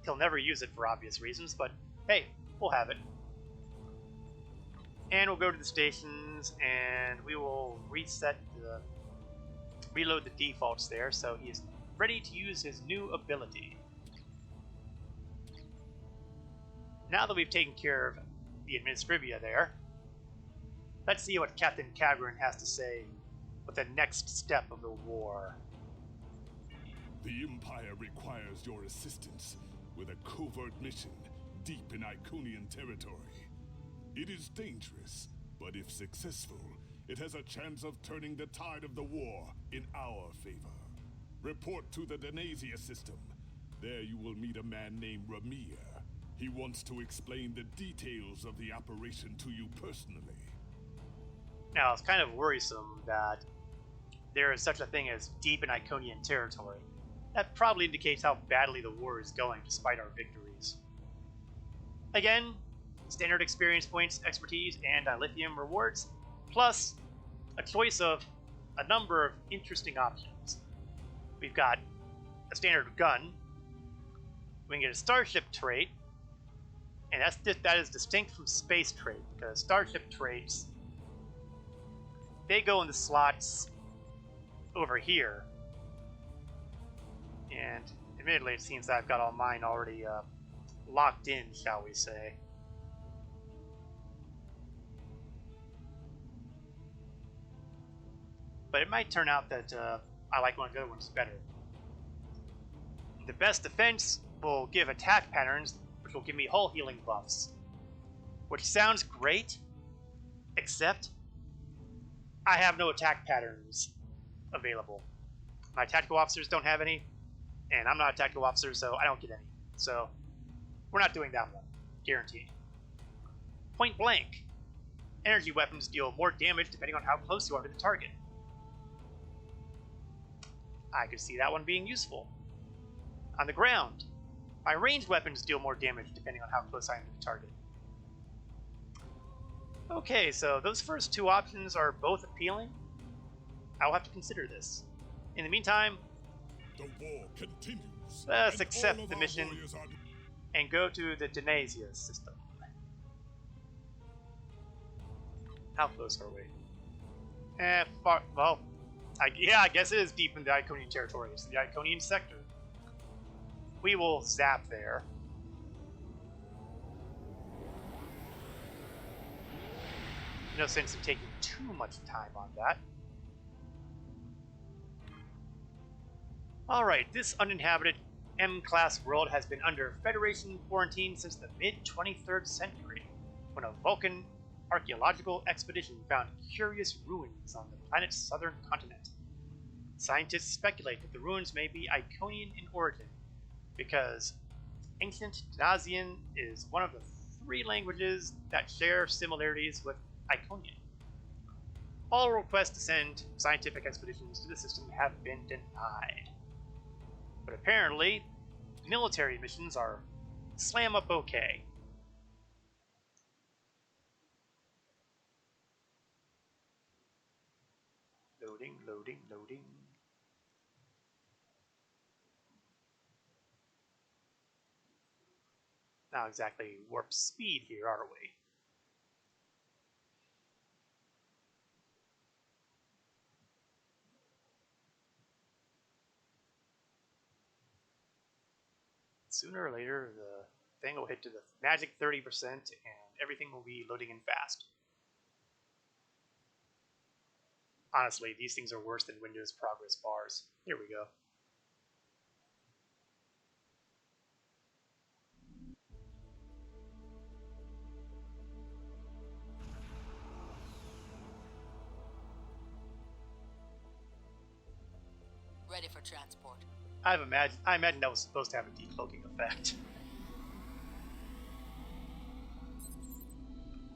He'll never use it for obvious reasons, but hey, we'll have it. And we'll go to the stations and we will reload the defaults there so he is ready to use his new ability. Now that we've taken care of the Administrivia there, let's see what Captain Kagrin has to say with the next step of the war. The Empire requires your assistance with a covert mission deep in Iconian territory. It is dangerous, but if successful, it has a chance of turning the tide of the war in our favor. Report to the Denasia system. There you will meet a man named Ramir. He wants to explain the details of the operation to you personally. Now, it's kind of worrisome that there is such a thing as deep in Iconian territory. That probably indicates how badly the war is going despite our victories. Again, standard experience points, expertise, and dilithium rewards, plus a choice of a number of interesting options. We've got a standard gun, we can get a starship trait, and that is distinct from space trait, because starship traits, they go in the slots over here. And admittedly, it seems that I've got all mine already locked in, shall we say. But it might turn out that I like one of the other ones better. The best defense will give attack patterns, which will give me hull healing buffs. Which sounds great, except I have no attack patterns available. My tactical officers don't have any, and I'm not a tactical officer, so I don't get any. So we're not doing that one, guaranteed. Point blank. Energy weapons deal more damage depending on how close you are to the target. I could see that one being useful. On the ground, my ranged weapons deal more damage depending on how close I am to the target. Okay, so those first two options are both appealing. I'll have to consider this. In the meantime, The war continues. let's and accept all of the our mission warriors are... and go to the Denasia system. How close are we? Far. Well, I guess it is deep in the Iconian territory. It's the Iconian sector. We will zap there. No sense in taking too much time on that. Alright, this uninhabited M-class world has been under Federation quarantine since the mid-23rd century, when a Vulcan archaeological expedition found curious ruins on the planet's southern continent. Scientists speculate that the ruins may be Iconian in origin, because ancient Denasian is one of the 3 languages that share similarities with Iconian. All requests to send scientific expeditions to the system have been denied. But apparently, military missions are slam up okay. Loading, loading, loading. Not exactly warp speed here, are we? Sooner or later, the thing will hit to the magic 30% and everything will be loading in fast. Honestly, these things are worse than Windows progress bars. Here we go. Ready for transport. I imagine that was supposed to have a decloaking effect.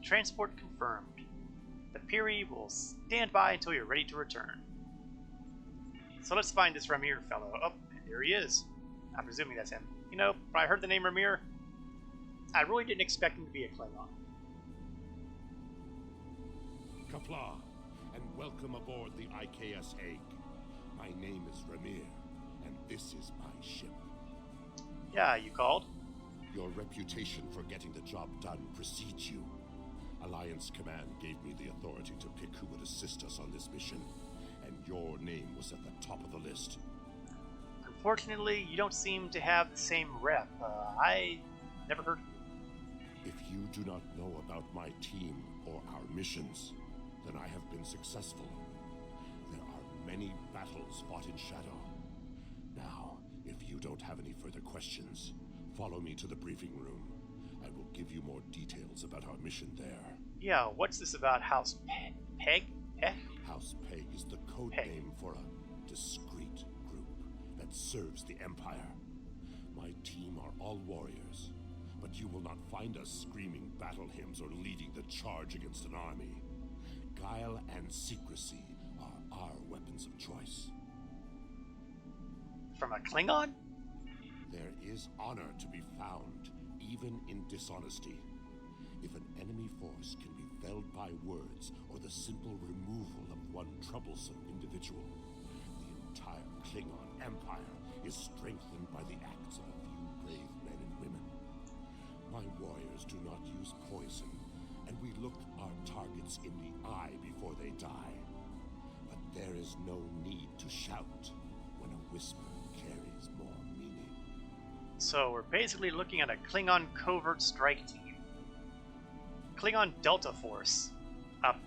Transport confirmed. The Piri will stand by until you're ready to return. So let's find this Ramir fellow. Oh, and there he is. I'm presuming that's him. You know, when I heard the name Ramir, I really didn't expect him to be a Klingon. Kapla, and welcome aboard the IKS Hague. My name is Ramir, and this is my ship. Yeah, you called? Your reputation for getting the job done precedes you. Alliance Command gave me the authority to pick who would assist us on this mission, and your name was at the top of the list. Unfortunately, you don't seem to have the same rep. I never heard of you. If you do not know about my team or our missions, then I have been successful. There are many battles fought in shadow. Now, if you don't have any further questions, follow me to the briefing room. I will give you more details about our mission there. Yeah, what's this about House Peg? Peg? House Peg is the code Peg. name for a discreet group that serves the Empire. My team are all warriors, but you will not find us screaming battle hymns or leading the charge against an army. Guile and secrecy are our weapons of choice. From a Klingon? There is honor to be found, even in dishonesty. If an enemy force can be felled by words or the simple removal of one troublesome individual, the entire Klingon Empire is strengthened by the acts of a few brave men and women. My warriors do not use poison, and we look our targets in the eye before they die. But there is no need to shout when a whisper carries more meaning. So we're basically looking at a Klingon covert strike team. Klingon Delta Force.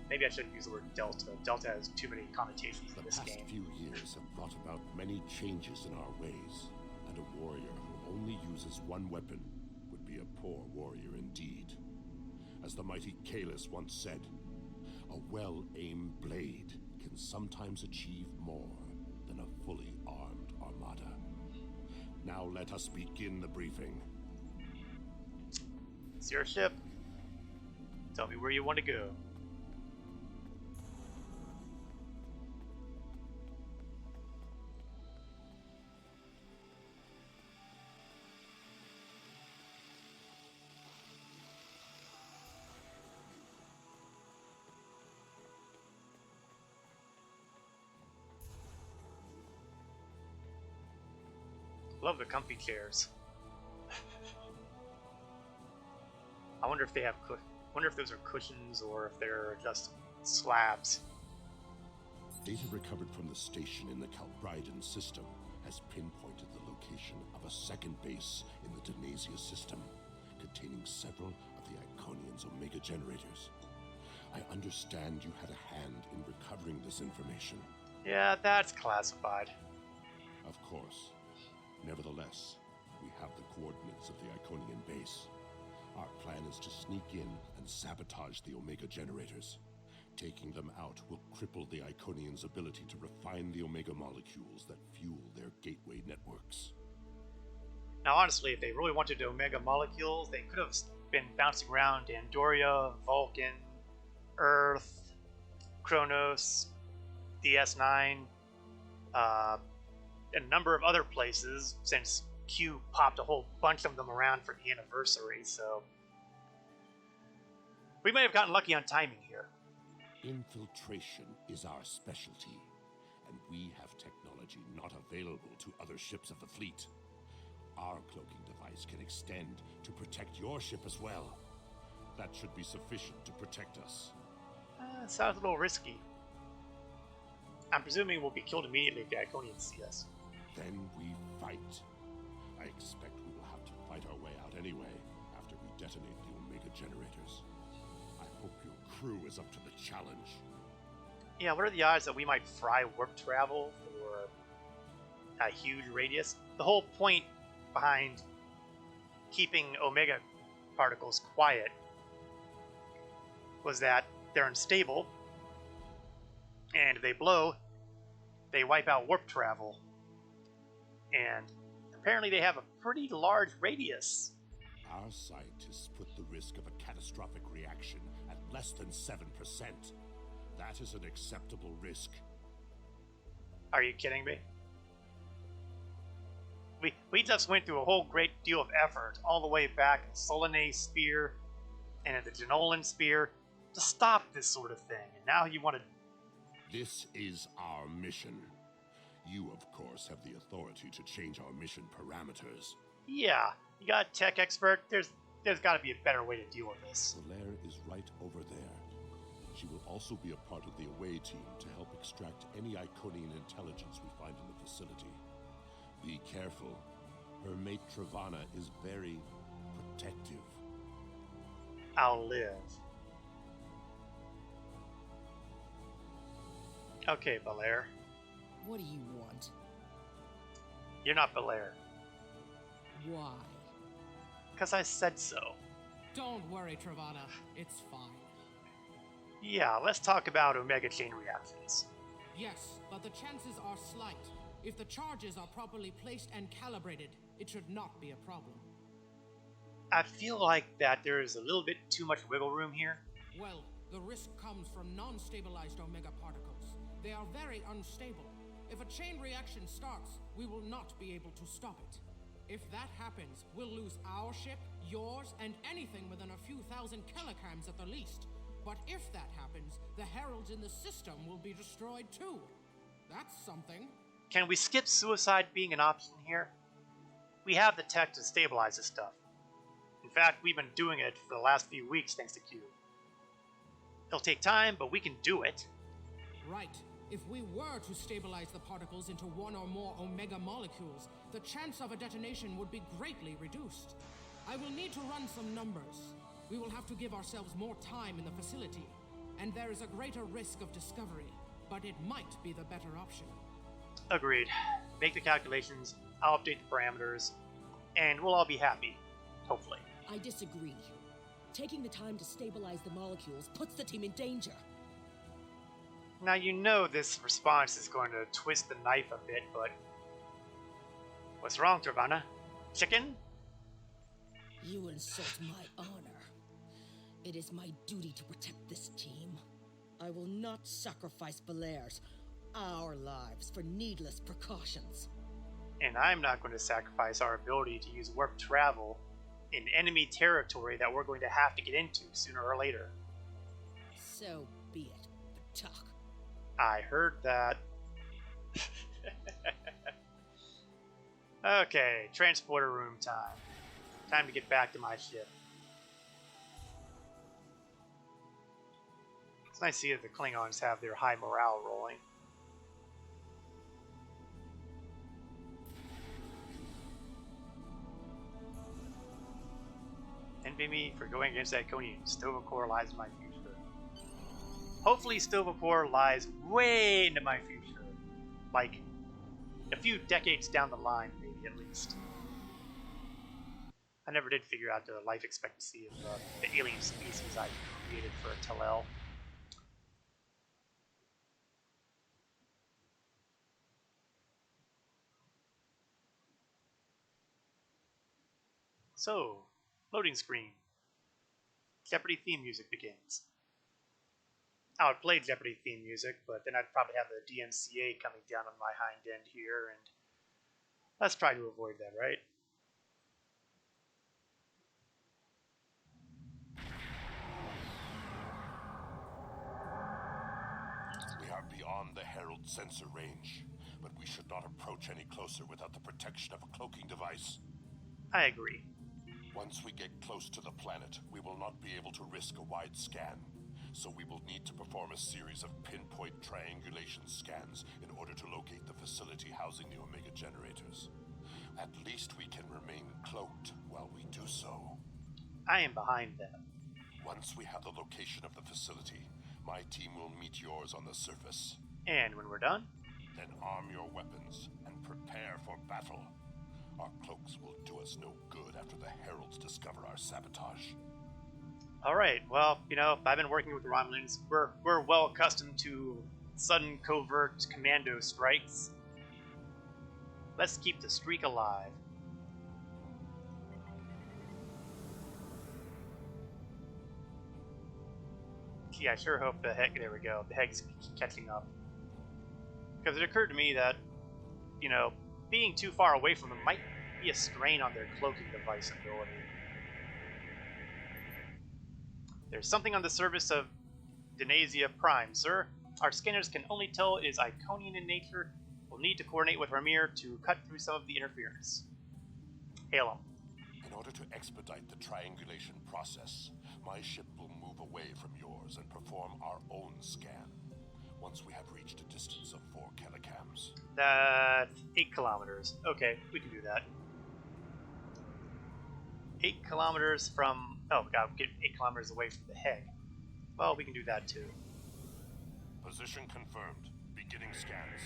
Maybe I shouldn't use the word Delta. Delta has too many connotations in this The past game. few years have brought about many changes in our ways, and a warrior who only uses one weapon would be a poor warrior indeed. As the mighty Chaoles once said, a well-aimed blade can sometimes achieve more than a fully armed armada. Now let us begin the briefing. It's your ship. Tell me where you want to go. Love the comfy chairs. I wonder if they have wonder if those are cushions or if they're just slabs. Data recovered from the station in the Calbridan system has pinpointed the location of a second base in the Denasia system, containing several of the Iconians' Omega generators. I understand you had a hand in recovering this information. Yeah, that's classified. Of course. Nevertheless, we have the coordinates of the Iconian base. Our plan is to sneak in and sabotage the Omega generators. Taking them out will cripple the Iconians' ability to refine the Omega molecules that fuel their gateway networks. Now, honestly, if they really wanted Omega molecules, they could have been bouncing around Andoria, Vulcan, Earth, Kronos, DS9, a number of other places, since Q popped a whole bunch of them around for the anniversary, so we may have gotten lucky on timing here. Infiltration is our specialty, and we have technology not available to other ships of the fleet. Our cloaking device can extend to protect your ship as well. That should be sufficient to protect us. Sounds a little risky. I'm presuming we'll be killed immediately if the Iconians see us. Then we fight. I expect we will have to fight our way out anyway, after we detonate the Omega generators. I hope your crew is up to the challenge. Yeah, what are the odds that we might fry warp travel for a huge radius? The whole point behind keeping Omega particles quiet was that they're unstable, and if they blow, they wipe out warp travel. And apparently they have a pretty large radius. Our scientists put the risk of a catastrophic reaction at less than 7%. That is an acceptable risk. Are you kidding me? We just went through a whole great deal of effort all the way back in the Solanae Sphere and in the Genolan Sphere to stop this sort of thing. And now you want to... This is our mission. You, of course, have the authority to change our mission parameters. Yeah, you got a tech expert. There's got to be a better way to deal with this. The lair is right over there. She will also be a part of the away team to help extract any Iconian intelligence we find in the facility. Be careful. Her mate Travana is very protective. I'll live. Okay, Belair. What do you want? You're not Belair. Why? Because I said so. Don't worry, Travana. It's fine. Yeah, let's talk about Omega chain reactions. Yes, but the chances are slight. If the charges are properly placed and calibrated, it should not be a problem. I feel like that there is a little bit too much wiggle room here. Well, the risk comes from non-stabilized Omega particles. They are very unstable. If a chain reaction starts, we will not be able to stop it. If that happens, we'll lose our ship, yours, and anything within a few thousand kilograms at the least. But if that happens, the heralds in the system will be destroyed too. That's something. Can we skip suicide being an option here? We have the tech to stabilize this stuff. In fact, we've been doing it for the last few weeks thanks to Q. It'll take time, but we can do it. Right. If we were to stabilize the particles into one or more Omega molecules, the chance of a detonation would be greatly reduced. I will need to run some numbers. We will have to give ourselves more time in the facility, and there is a greater risk of discovery, but it might be the better option. Agreed. Make the calculations, I'll update the parameters, and we'll all be happy. Hopefully. I disagree. Taking the time to stabilize the molecules puts the team in danger. Now you know this response is going to twist the knife a bit, but... What's wrong, Tervana? Chicken? You insult my honor. It is my duty to protect this team. I will not sacrifice Valaire's, our lives, for needless precautions. And I'm not going to sacrifice our ability to use warp travel in enemy territory that we're going to have to get into sooner or later. So be it, Batak. I heard that. Okay, transporter room time. Time to get back to my ship. It's nice to see that the Klingons have their high morale rolling. Envy me for going against Iconians. Stovacor lies in my future. Hopefully Stovacor lies way into my future. Like, a few decades down the line, maybe, at least. I never did figure out the life expectancy of the alien species I created for Talel. So, loading screen. Jeopardy theme music begins. I would play Jeopardy theme music, but then I'd probably have the DMCA coming down on my hind end here, and let's try to avoid that, right? We are beyond the Herald sensor range, but we should not approach any closer without the protection of a cloaking device. I agree. Once we get close to the planet, we will not be able to risk a wide scan. So we will need to perform a series of pinpoint triangulation scans in order to locate the facility housing the Omega generators. At least we can remain cloaked while we do so. I am behind that. Once we have the location of the facility, my team will meet yours on the surface. And when we're done? Then arm your weapons and prepare for battle. Our cloaks will do us no good after the Heralds discover our sabotage. Alright, well, you know, I've been working with the Romulans. We're well accustomed to sudden covert commando strikes. Let's keep the streak alive. Gee, I sure hope there we go, the Heg's catching up. Because it occurred to me that, you know, being too far away from them might be a strain on their cloaking device ability. There's something on the surface of Denasia Prime, sir. Our scanners can only tell it is Iconian in nature. We'll need to coordinate with Ramir to cut through some of the interference. Hail him. In order to expedite the triangulation process, my ship will move away from yours and perform our own scan. Once we have reached a distance of 4 kilocams. That's 8 kilometers. Okay, we can do that. 8 kilometers from... Oh, we gotta get 8 kilometers away from the Heg. Well, we can do that too. Position confirmed. Beginning scans.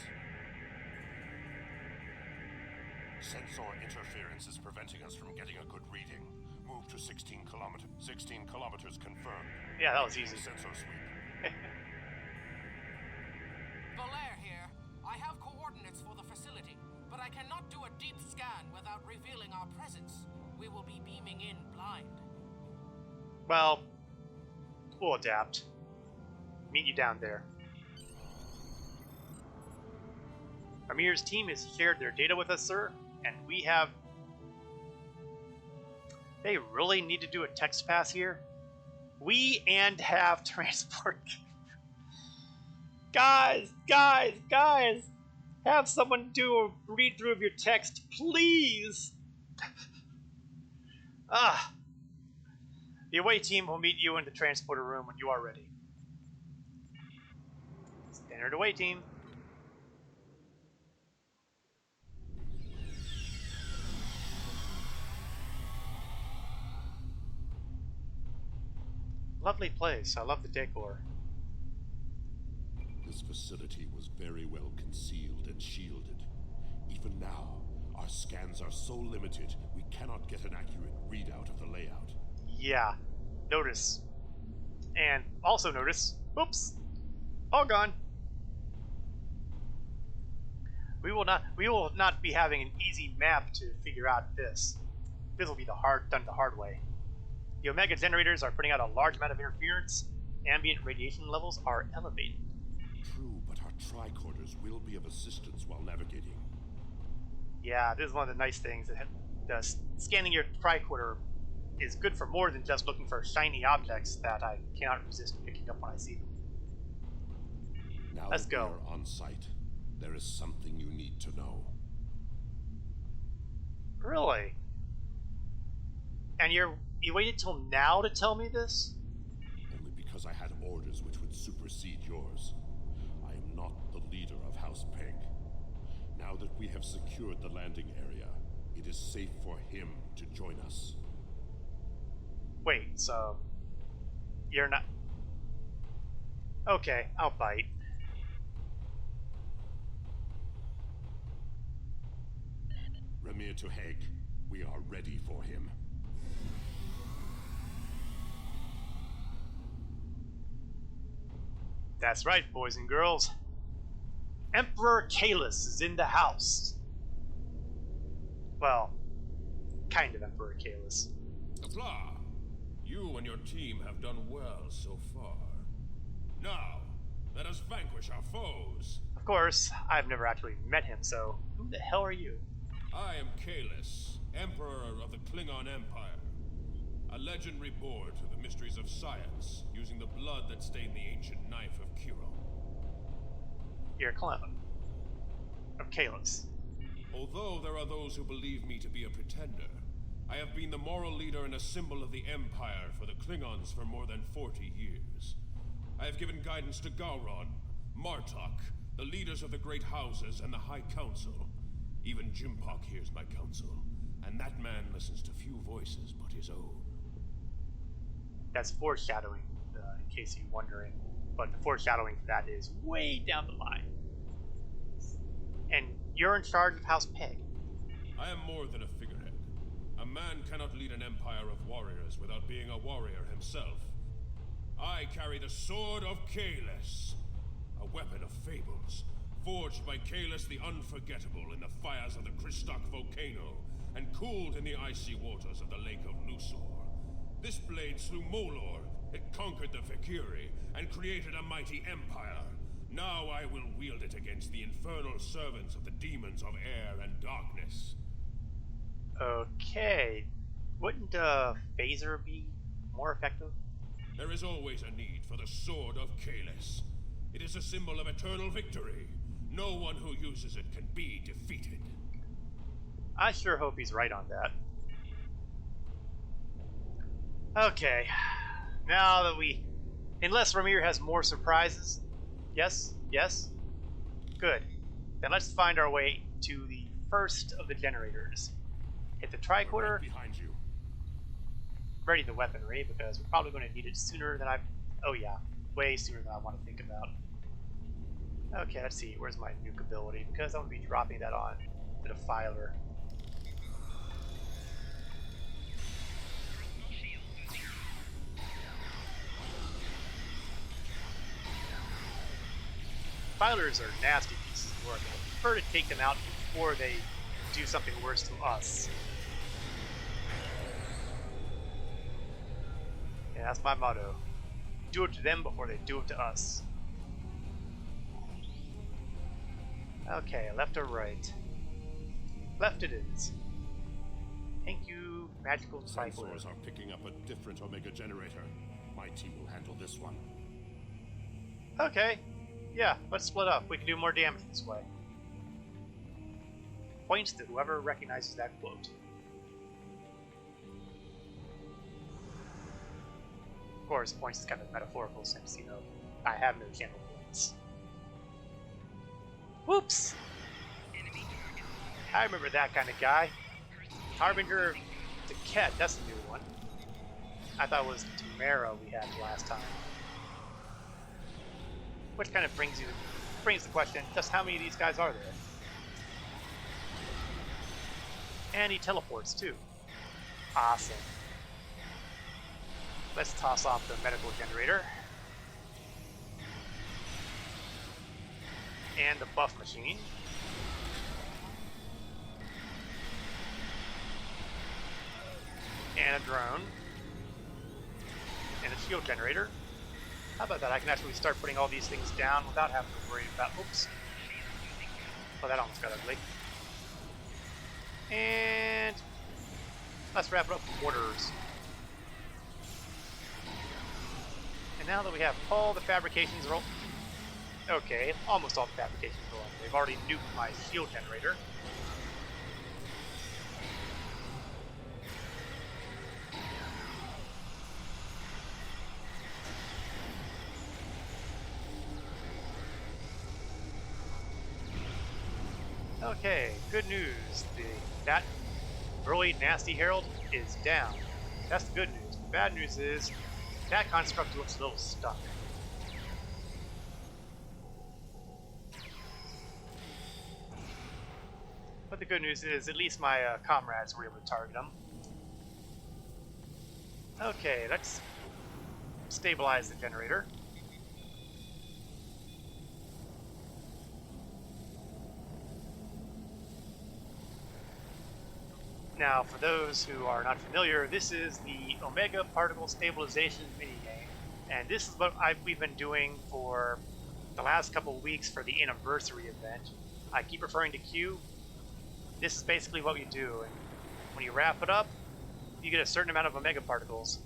Sensor interference is preventing us from getting a good reading. Move to 16 kilometers. 16 kilometers confirmed. Yeah, that was easy. Sensor sweep. Belair here. I have coordinates for the facility, but I cannot do a deep scan without revealing our presence. We will be beaming in blind. Well, we'll adapt. Meet you down there. Amir's team has shared their data with us, sir, and we have... They really need to do a text pass here? We and have transport... Guys! Have someone do a read-through of your text, please! Ah! The away team will meet you in the transporter room when you are ready. Standard away team. Lovely place. I love the decor. This facility was very well concealed and shielded. Even now, our scans are so limited, we cannot get an accurate readout of the layout. Yeah. Notice. And also notice. Oops. All gone. We will not be having an easy map to figure out this. This will be done the hard way. The Omega generators are putting out a large amount of interference. Ambient radiation levels are elevated. True, but our tricorders will be of assistance while navigating. Yeah, this is one of the nice things. That scanning your tricorder is good for more than just looking for shiny objects that I cannot resist picking up when I see them. Now Let's that go. we are on site, there is something you need to know. Really? And you waited till now to tell me this? Only because I had orders which would supersede yours. I am not the leader of House Peg. Now that we have secured the landing area, it is safe for him to join us. Wait, so you're not... Okay, I'll bite. Remir to Hague, we are ready for him. That's right, boys and girls. Emperor Chaoles is in the house. Well, kind of Emperor Chaoles. Applaud. You and your team have done well so far. Now, let us vanquish our foes. Of course, I've never actually met him, so who the hell are you? I am Chaoles, Emperor of the Klingon Empire. A legend reborn through the mysteries of science, using the blood that stained the ancient knife of Kiro. You're a clone of Chaoles. Although there are those who believe me to be a pretender, I have been the moral leader and a symbol of the Empire for the Klingons for more than 40 years. I have given guidance to Gowron, Martok, the leaders of the Great Houses, and the High Council. Even Jimpok hears my counsel, and that man listens to few voices but his own. That's foreshadowing, in case you're wondering. But the foreshadowing for that is way down the line. And you're in charge of House Peg. I am more than a figurehead. A man cannot lead an empire of warriors without being a warrior himself. I carry the Sword of Chaoles, a weapon of fables, forged by Chaoles the Unforgettable in the fires of the Kristok volcano, and cooled in the icy waters of the Lake of Lusor. This blade slew Molor, it conquered the Vakiri, and created a mighty empire. Now I will wield it against the infernal servants of the demons of air and darkness. Okay. Wouldn't a phaser be more effective? There is always a need for the Sword of Chaoles. It is a symbol of eternal victory. No one who uses it can be defeated. I sure hope he's right on that. Okay. Now that unless Remir has more surprises. Yes? Yes? Good. Then let's find our way to the first of the generators. Hit the tricorder. Right behind you. Ready the weaponry, because we're probably going to need it sooner than oh yeah, way sooner than I want to think about. Okay, let's see, where's my nuke ability? Because I'm going to be dropping that on the defiler. Defilers are nasty pieces of work, and I prefer to take them out before they do something worse to us. Yeah, that's my motto. Do it to them before they do it to us. Okay, left or right? Left it is. Thank you, magical cycler. Sensors are picking up a different Omega generator. My team will handle this one. Okay. Yeah, let's split up. We can do more damage this way. Points to whoever recognizes that quote. Of course, points is kind of metaphorical since, you know, I have no channel points. Whoops! I remember that kind of guy. Harbinger to Ket, that's a new one. I thought it was Tamara we had last time. Which kind of brings the question, just how many of these guys are there? And he teleports too. Awesome. Let's toss off the medical generator. And the buff machine. And a drone. And a shield generator. How about that? I can actually start putting all these things down without having to worry about... Oops. Oh, that almost got ugly. And... let's wrap it up with orders. And now that we have all the fabrications rolled... Okay, almost all the fabrications rolled. They've already nuked my shield generator. Okay, good news. That early nasty herald is down. That's the good news. The bad news is that construct looks a little stuck. But the good news is at least my comrades were able to target them. Okay, let's stabilize the generator. Now, for those who are not familiar, this is the Omega Particle Stabilization minigame, and this is what we've been doing for the last couple of weeks for the anniversary event. I keep referring to Q. This is basically what we do, and when you wrap it up, you get a certain amount of Omega Particles.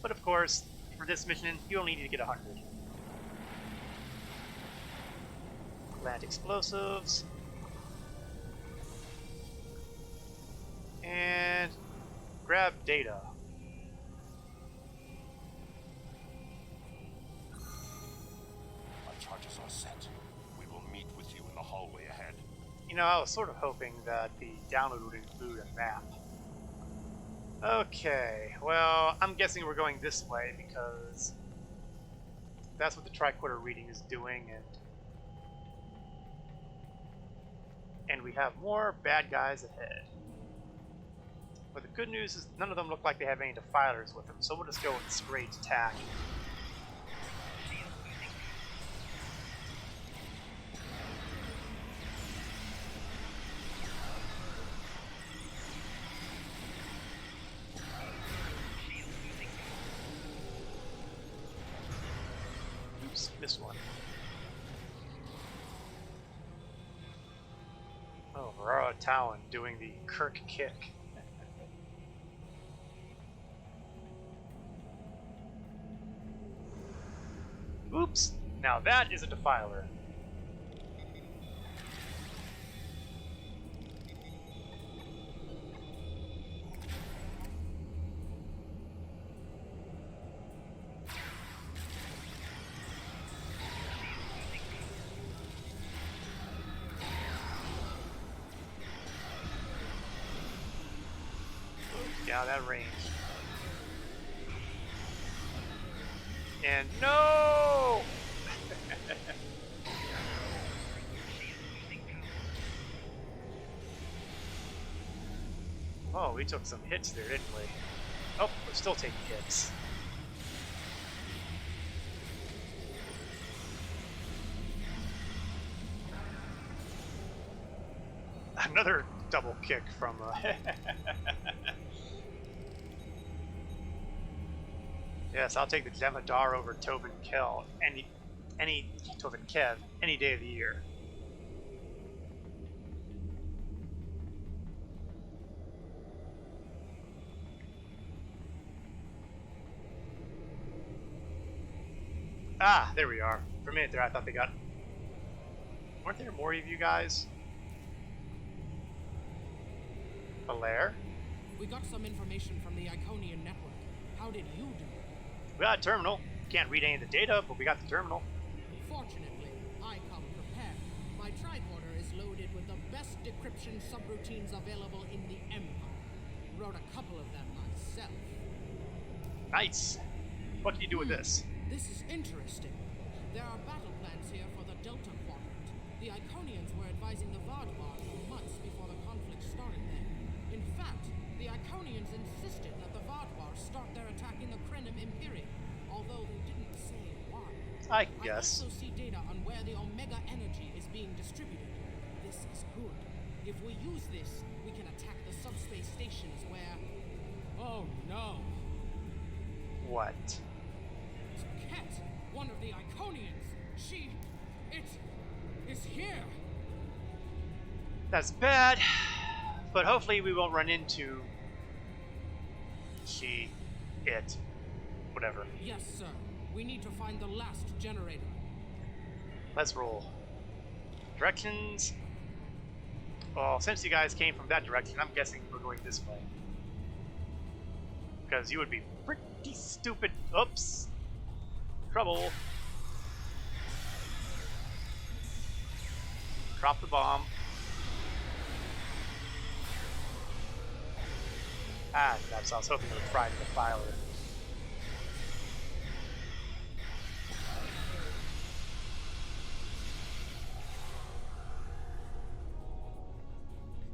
But of course, for this mission, you only need to get 100. Plant explosives. And grab data. My charges are set. We will meet with you in the hallway ahead. You know, I was sort of hoping that the download would include a map. Okay, well, I'm guessing we're going this way because that's what the tricorder reading is doing, and we have more bad guys ahead. But the good news is none of them look like they have any defilers with them, so we'll just go with straight attack. Oops, missed one. Oh, Miral Talon doing the Kirk kick. Oops! Now that is a defiler. Yeah, that range. And no! Oh, we took some hits there, didn't we? Oh, we're still taking hits. Another double kick from Yes, I'll take the Jemadar over Tobin Kev any day of the year. Ah, there we are. For a minute there, I thought they got... Weren't there more of you guys? Belair? We got some information from the Iconian network. How did you do? We got a terminal. Can't read any of the data, but we got the terminal. Fortunately, I come prepared. My tricorder is loaded with the best decryption subroutines available in the Empire. Wrote a couple of them myself. Nice. What can you do with this? This is interesting. There are battle plans here for the Delta Quadrant. The Iconians were advising the Vadbar for months before the conflict started there. In fact, the Iconians insisted that the Vadbar start their attack in the Krenim Imperium, although they didn't say why. I guess. I also see data on where the Omega energy is being distributed. This is good. If we use this, we can attack the subspace stations where... Oh no! What? Ket, one of the Iconians. It is here. That's bad, but hopefully we won't run into it, whatever. Yes, sir. We need to find the last generator. Let's roll. Directions. Well, since you guys came from that direction, I'm guessing we're going this way. Because you would be pretty stupid. Oops. Trouble. Drop the bomb. Ah, that's I was hoping it would fry the filer.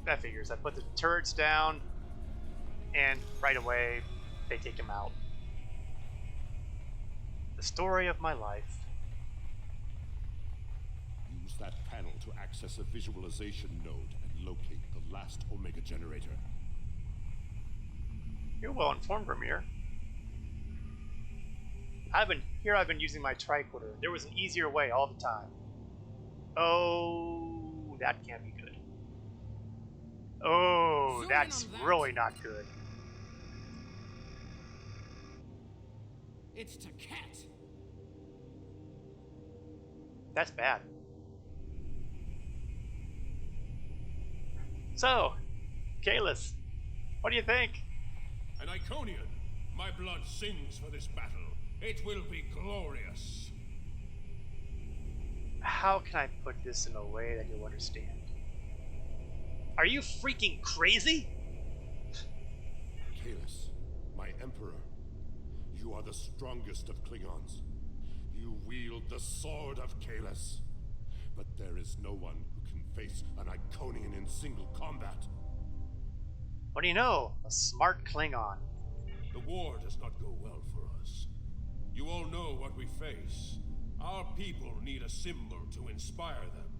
That figures. I put the turrets down, and right away, they take him out. The story of my life. Use that panel to access a visualization node and locate the last Omega generator. You're well informed, Vermeer. I've been using my tricorder. There was an easier way all the time. Oh, that can't be good. Oh, that's really not good. It's to Ket. That's bad. So, Chaoles, what do you think? An Iconian. My blood sings for this battle. It will be glorious. How can I put this in a way that you'll understand? Are you freaking crazy? Chaoles, my Emperor. You are the strongest of Klingons. You wield the Sword of Chaoles. But there is no one who can face an Iconian in single combat. What do you know? A smart Klingon. The war does not go well for us. You all know what we face. Our people need a symbol to inspire them.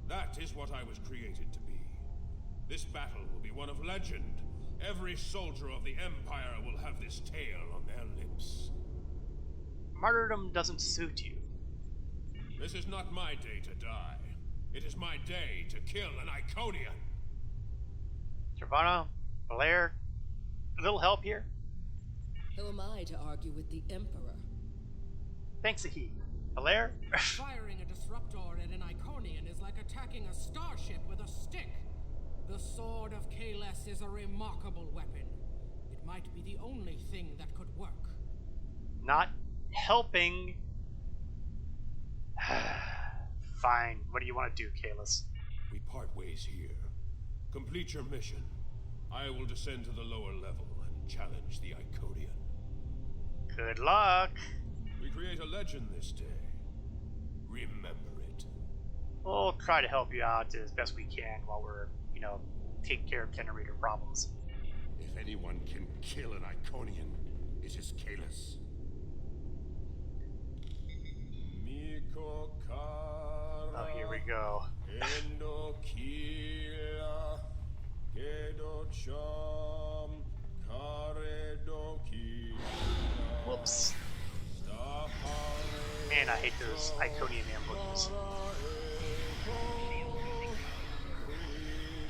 That is what I was created to be. This battle will be one of legend. Every soldier of the Empire will have this tale on their lips. Martyrdom doesn't suit you. This is not my day to die. It is my day to kill an Iconian. Travana, Blair, a little help here? Who am I to argue with the Emperor? Thanks a heap. Blair? Firing a disruptor at an Iconian is like attacking a starship with a stick. The Sword of Chaoles is a remarkable weapon. It might be the only thing that could work. Not helping. Fine. What do you want to do, Chaoles? We part ways here. Complete your mission. I will descend to the lower level and challenge the Iconian. Good luck. We create a legend this day. Remember it. We'll try to help you out as best we can while we're, take care of generator problems. If anyone can kill an Iconian, it is Chaoles. Oh, here we go. Whoops. Man, I hate those Iconian ambushes.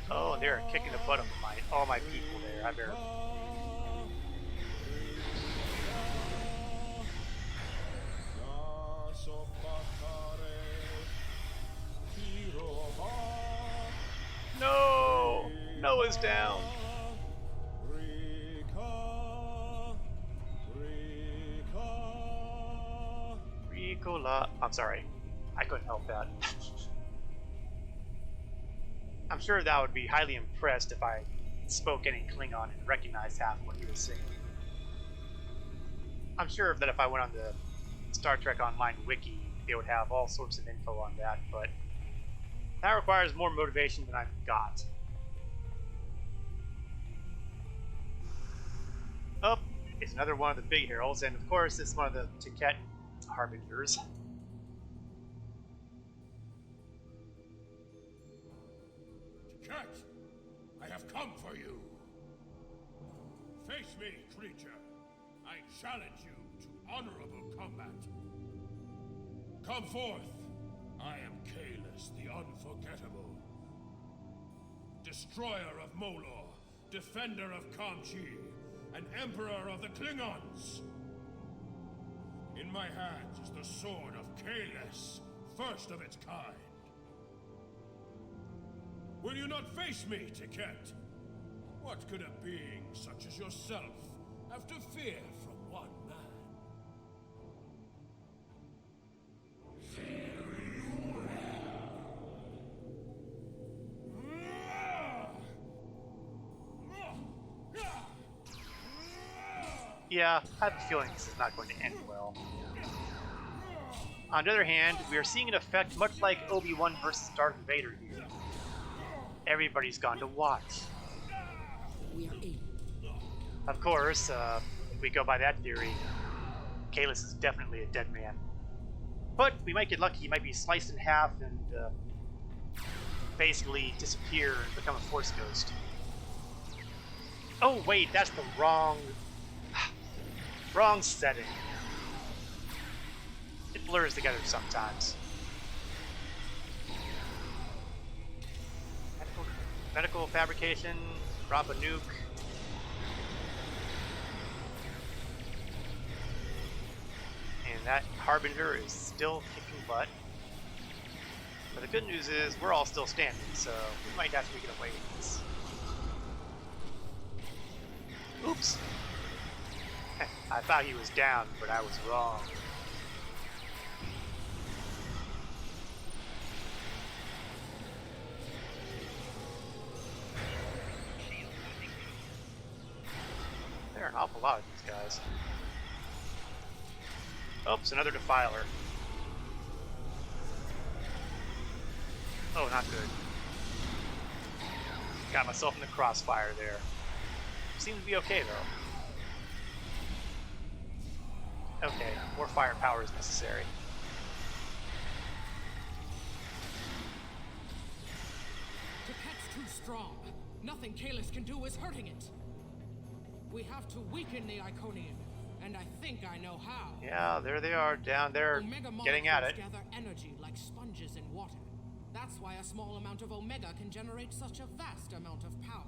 Oh, they're kicking the butt of all my people there. I better. No! Noah's down. Ricola. I'm sorry. I couldn't help that. I'm sure that would be highly impressed if I spoke any Klingon and recognized half what he was saying. I'm sure that if I went on the Star Trek Online wiki, they would have all sorts of info on that, but that requires more motivation than I've got. Up is another one of the big heralds, and of course it's one of the Ticket harbingers. Ticket, I have come for you. Face me, creature. I challenge you to honorable combat. Come forth. I am Chaoles, the Unforgettable. Destroyer of Molor, defender of Kamchi, and Emperor of the Klingons. In my hands is the Sword of Chaoles, first of its kind. Will you not face me, Ticket? What could a being such as yourself have to fear from one man? Yeah, I have a feeling this is not going to end well. On the other hand, we are seeing an effect much like Obi-Wan versus Darth Vader here. Everybody's gone to watch. We are in. Of course, if we go by that theory, Chaoles is definitely a dead man. But we might get lucky, he might be sliced in half and basically disappear and become a Force ghost. Oh wait, that's the wrong setting. It blurs together sometimes. Medical fabrication, drop a nuke. And that Harbinger is still kicking butt. But the good news is we're all still standing, so we might actually get away with this. Oops. I thought he was down, but I was wrong. There are an awful lot of these guys. Oops, another Defiler. Oh, not good. Got myself in the crossfire there. Seems to be okay, though. Okay, more firepower is necessary. Ticket's too strong. Nothing Chaoles can do is hurting it. We have to weaken the Iconian, and I think I know how. Yeah, there they are, down there, Omega getting at it. gather energy like sponges in water. That's why a small amount of Omega can generate such a vast amount of power.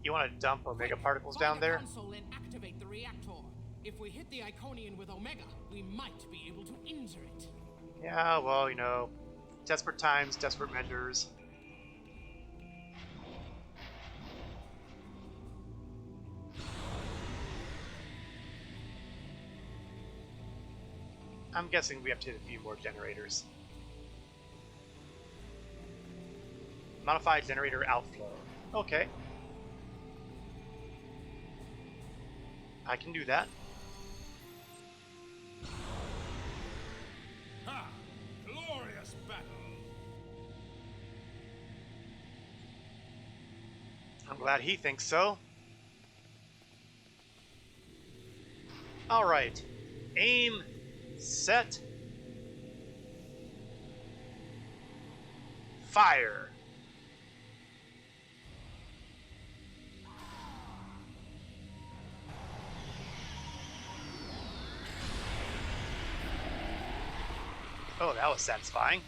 You want to dump Omega particles down there? Find the console and activate the reactor. If we hit the Iconian with Omega, we might be able to injure it. Yeah, well, you know, desperate times, desperate measures. I'm guessing we have to hit a few more generators. Modify generator outflow. Okay. I can do that. Ha! Glorious battle! I'm glad he thinks so. Alright. Aim, set, fire. Oh, that was satisfying.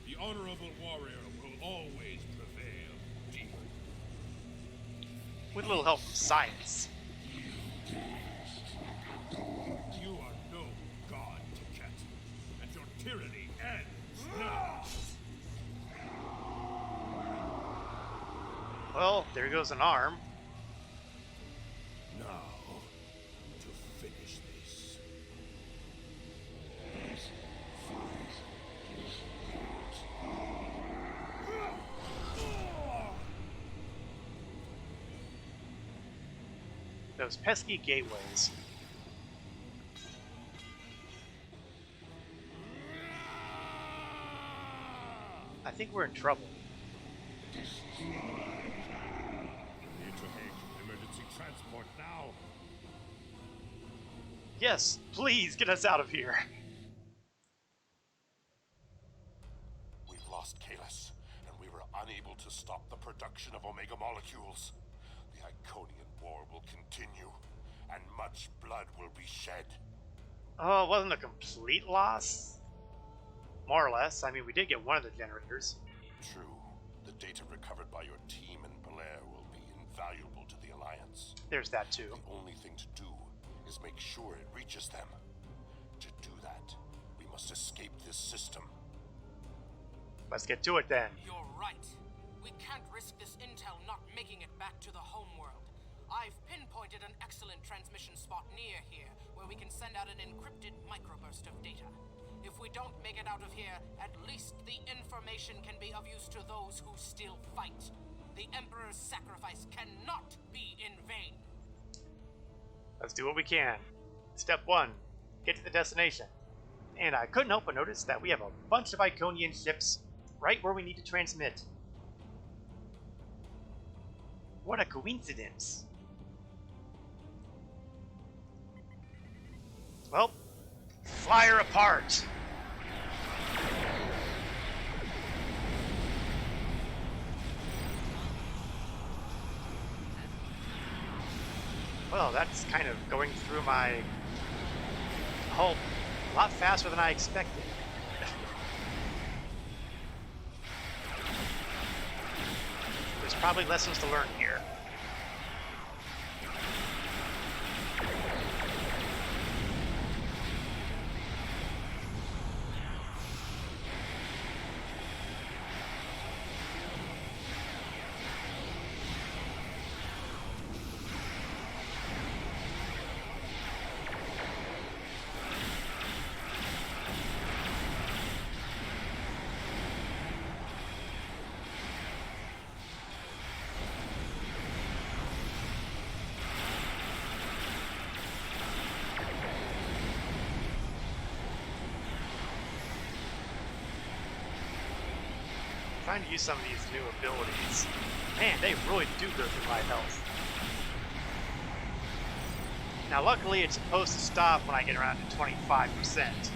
The honorable warrior will always prevail, demon. With a little help from science. You are no god, Ticket, and your tyranny ends now. Well, there goes an arm. Now, to finish this. Those pesky gateways. think we're in trouble. Need to hail emergency transport now. Yes, please get us out of here. We've lost Chaoles, and we were unable to stop the production of Omega molecules. The Iconian war will continue, and much blood will be shed. Oh, it wasn't a complete loss. More or less. I mean, we did get one of the generators. True. The data recovered by your team in Belair will be invaluable to the Alliance. There's that too. The only thing to do is make sure it reaches them. To do that, we must escape this system. Let's get to it then. You're right. We can't risk this intel not making it back to the home world. I've pinpointed an excellent transmission spot near here where we can send out an encrypted microburst of data. If we don't make it out of here, at least the information can be of use to those who still fight. The Emperor's sacrifice cannot be in vain. Let's do what we can. Step 1. Get to the destination. And I couldn't help but notice that we have a bunch of Iconian ships right where we need to transmit. What a coincidence. Well, fly her apart. Well, that's kind of going through my hull a lot faster than I expected. There's probably lessons to learn here. Trying to use some of these new abilities. Man, they really do go through my health. Now luckily it's supposed to stop when I get around to 25%.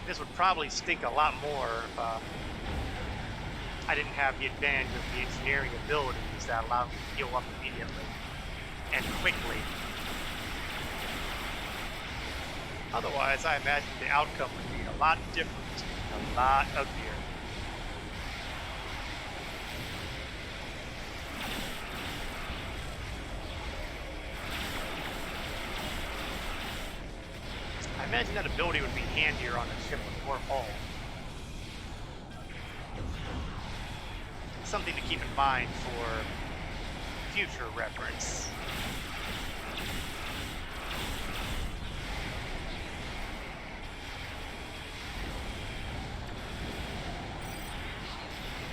This would probably stink a lot more if I didn't have the advantage of the engineering abilities that allow me to heal up immediately and quickly. Otherwise, I imagine the outcome would be a lot different, a lot uglier. I imagine that ability would be handier on a ship with more hull. Something to keep in mind for future reference.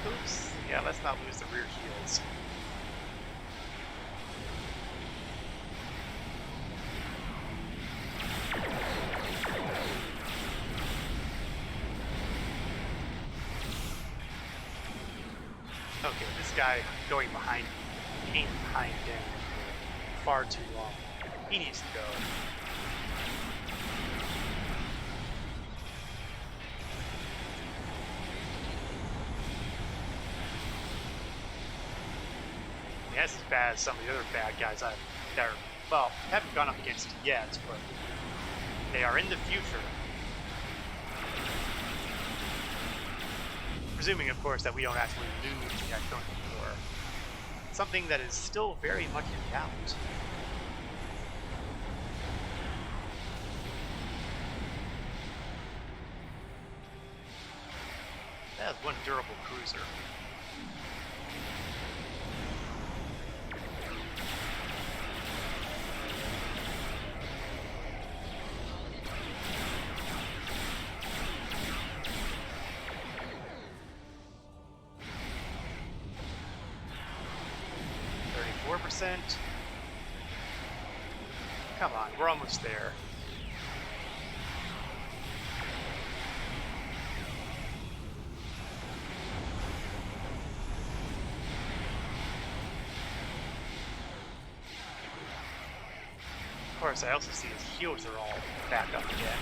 Oops. Yeah, let's not lose the rear shields. Okay, this guy going behind me, being behind him for far too long. He needs to go. That's as bad as some of the other bad guys haven't gone up against yet, but they are in the future. Presuming, of course, that we don't actually lose the Iconian War. Something that is still very much in doubt. That is one durable cruiser. Come on, we're almost there. course, I also see his shields are all back up again.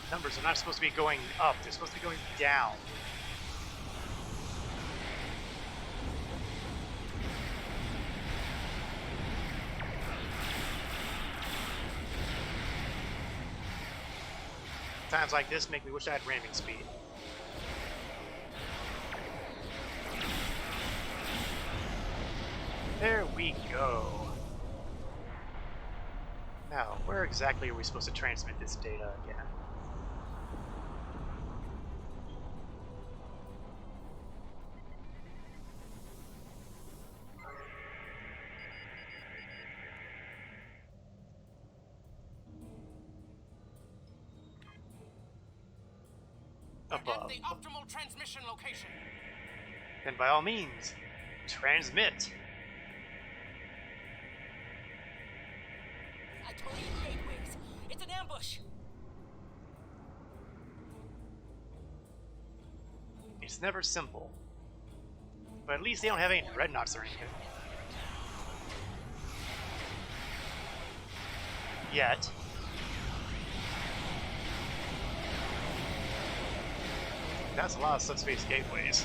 Numbers are not supposed to be going up, they're supposed to be going down. Times like this make me wish I had ramming speed. There we go. Now, where exactly are we supposed to transmit this data again? Above. The optimal transmission location. Then by all means, transmit. Iconian gateways. It's an ambush. It's never simple. But at least they don't have any dreadnoughts or anything. Yet. That's a lot of subspace gateways.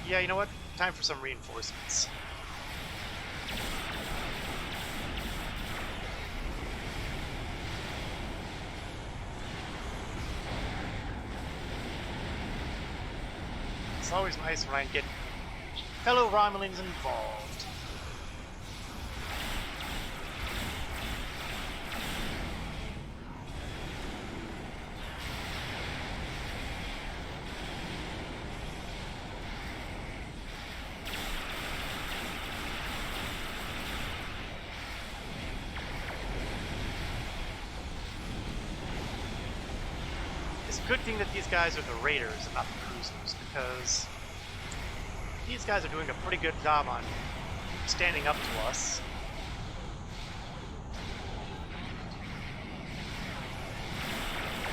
Yeah, you know what? Time for some reinforcements. It's always nice when I get fellow Romulans involved. It's a good thing that these guys are the raiders and not the cruisers, because these guys are doing a pretty good job on standing up to us.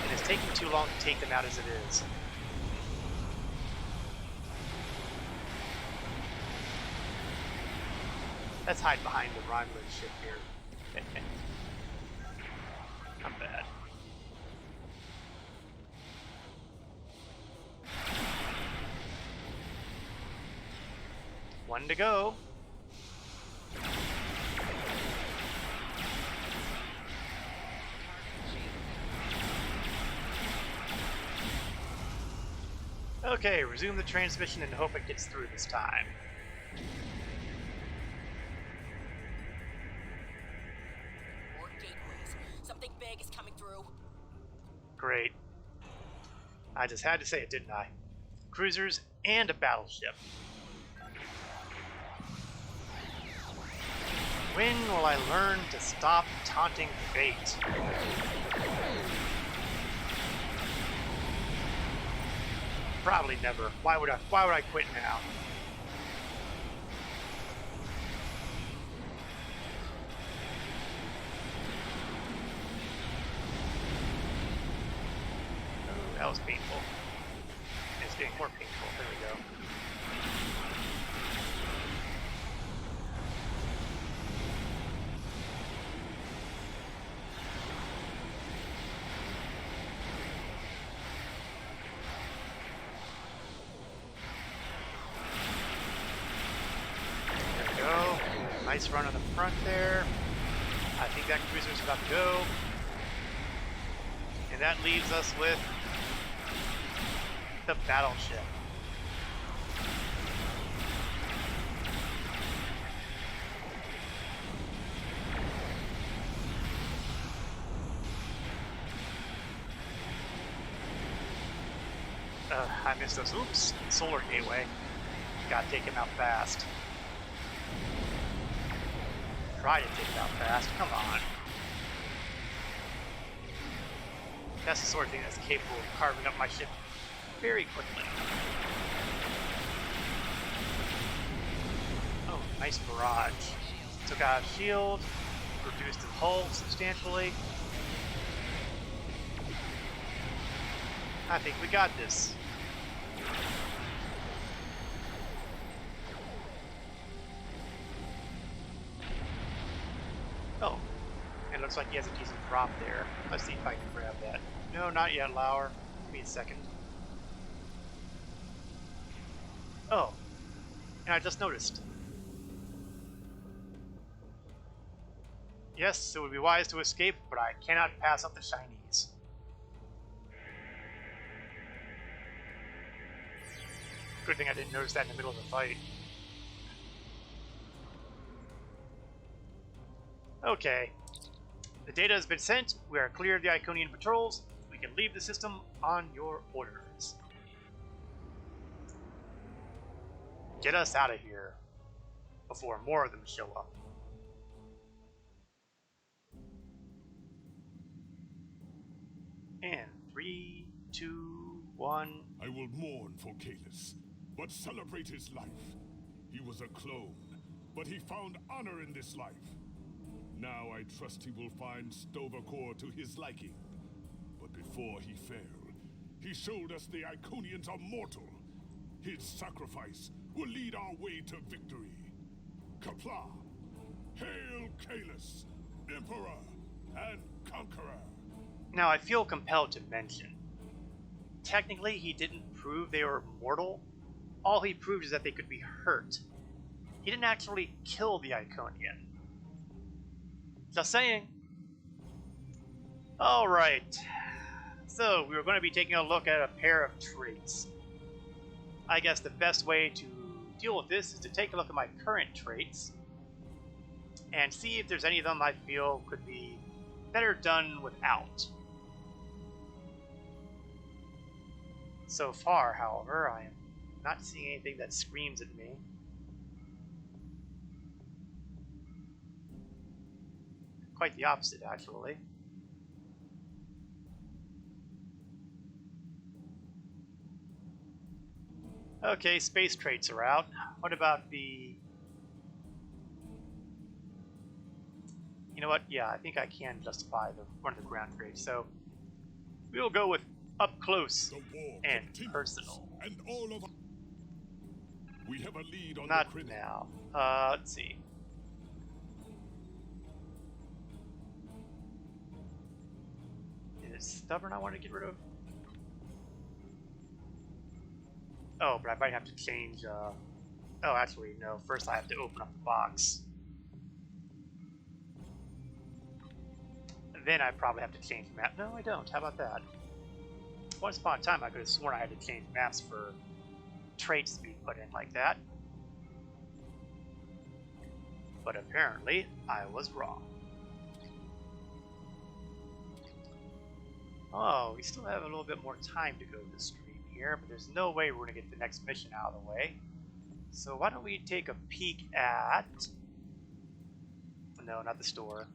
It is taking too long to take them out as it is. Let's hide behind the Romulan ship here. Not bad. One to go. Okay, resume the transmission and hope it gets through this time. More gateways. Something big is coming through. Great. I just had to say it, didn't I? Cruisers and a battleship. When will I learn to stop taunting fate? Probably never. Why would I quit now? Oh, that was painful. It's getting more painful. There we go. Nice run on the front there. I think that cruiser's about to go. And that leaves us with the battleship. I missed those. Oops. Solar gateway. Gotta take him out fast. try to take it out fast. Come on. That's the sort of thing that's capable of carving up my ship very quickly. Oh, nice barrage. Took out a shield, reduced the hull substantially. I think we got this. Oh, and it looks like he has a decent drop there. Let's see if I can grab that. No, not yet, Lauer. Give me a second. Oh, and I just noticed. Yes, it would be wise to escape, but I cannot pass up the shinies. Good thing I didn't notice that in the middle of the fight. Okay. The data has been sent. We are clear of the Iconian patrols. We can leave the system on your orders. Get us out of here before more of them show up. And 3, 2, 1. I will mourn for Chaoles, but celebrate his life. He was a clone, but he found honor in this life. Now I trust he will find Sto to his liking. But before he fell, he showed us the Iconians are mortal. His sacrifice will lead our way to victory. Qapla'! Hail Chaoles, Emperor and Conqueror! Now I feel compelled to mention, technically he didn't prove they were mortal. All he proved is that they could be hurt. He didn't actually kill the Iconian. Just saying. Alright, so we were going to be taking a look at a pair of traits. I guess the best way to deal with this is to take a look at my current traits and see if there's any of them I feel could be better done without. So far, however, I am not seeing anything that screams at me. Quite the opposite, actually. Okay, space traits are out. What about the... You know what? Yeah, I think I can justify one of the ground traits. So we'll go with up close and personal. And all of we have a lead on Not the critic. now. Let's see. Is it stubborn I want to get rid of? Oh, but I might have to change, oh, actually, no. First I have to open up the box. Then I probably have to change map. No, I don't. How about that? Once upon a time, I could have sworn I had to change maps for traits to be put in like that. But apparently, I was wrong. Oh, we still have a little bit more time to go this stream here, but there's no way we're going to get the next mission out of the way. So why don't we take a peek at... No, not the store.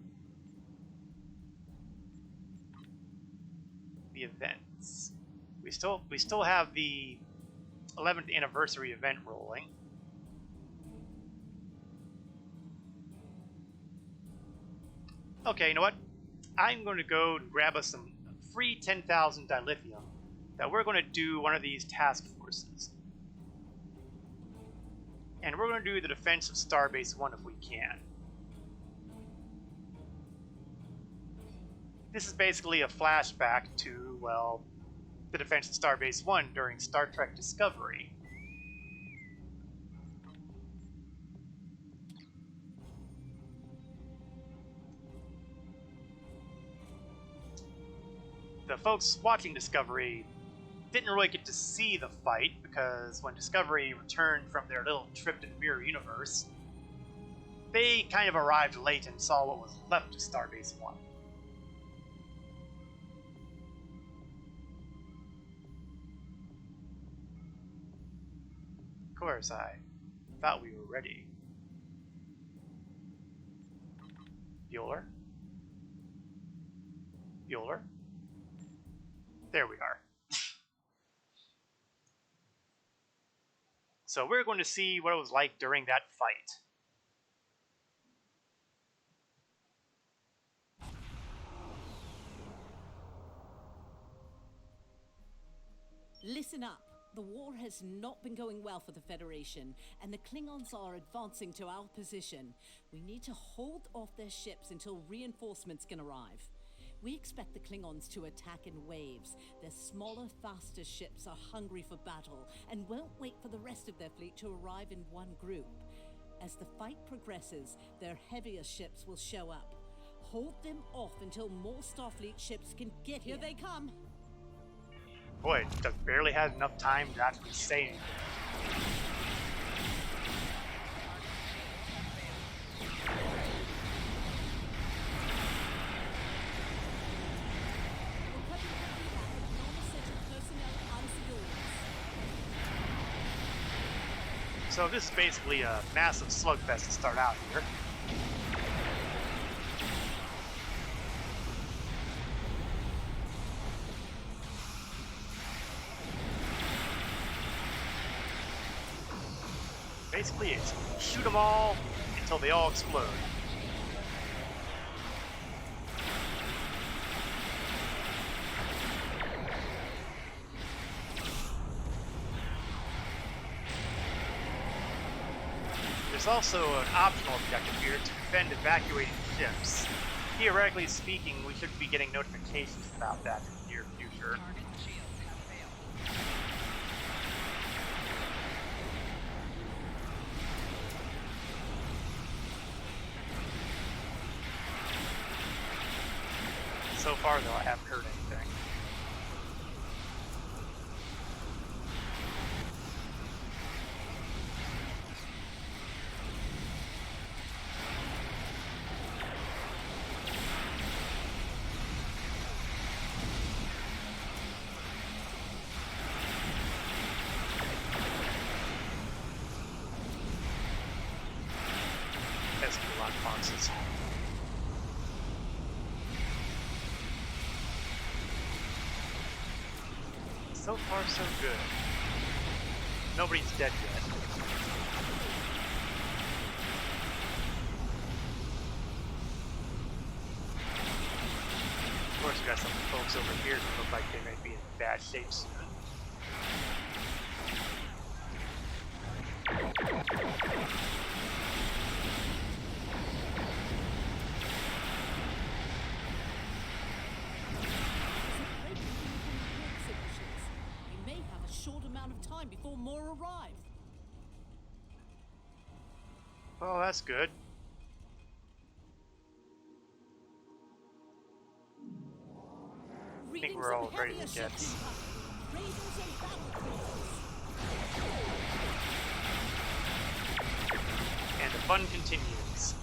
The events. We still have the 11th anniversary event rolling. Okay, you know what? I'm going to go and grab us some free 10,000 dilithium that we're going to do one of these task forces. And we're going to do the defense of Starbase 1 if we can. This is basically a flashback to, well, the defense of Starbase 1 during Star Trek Discovery. The folks watching Discovery didn't really get to see the fight because when Discovery returned from their little trip to the Mirror Universe, they kind of arrived late and saw what was left of Starbase 1. Of course, I thought we were ready. Bueller. Bueller. There we are. So we're going to see what it was like during that fight. Listen up. The war has not been going well for the Federation, and the Klingons are advancing to our position. We need to hold off their ships until reinforcements can arrive. We expect the Klingons to attack in waves. Their smaller, faster ships are hungry for battle, and won't wait for the rest of their fleet to arrive in one group. As the fight progresses, their heavier ships will show up. Hold them off until more Starfleet ships can get here. Here they come! Boy, just barely had enough time to actually say anything. So this is basically a massive slugfest to start out here. Basically, it's shoot them all until they all explode. There's also an optional objective here to defend evacuating ships. Theoretically speaking, we should be getting notifications about that in the near future. So far, though, I haven't heard anything. Escalon boxes. So far, so good. Nobody's dead yet. Of course, we got some folks over here who look like they might be in bad shape soon. Before more arrive. Well, that's good. I think we're all ready to get. And the fun continues.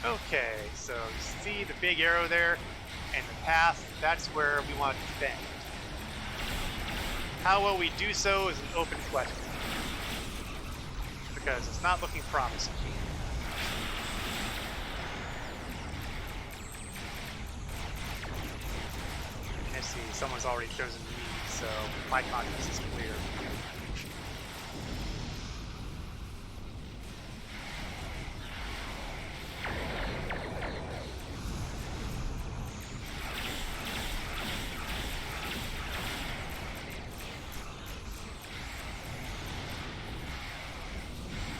Okay, so you see the big arrow there and the path, that's where we want to defend. How well we do so is an open question, because it's not looking promising. I see, someone's already chosen me, so my conscience is clear.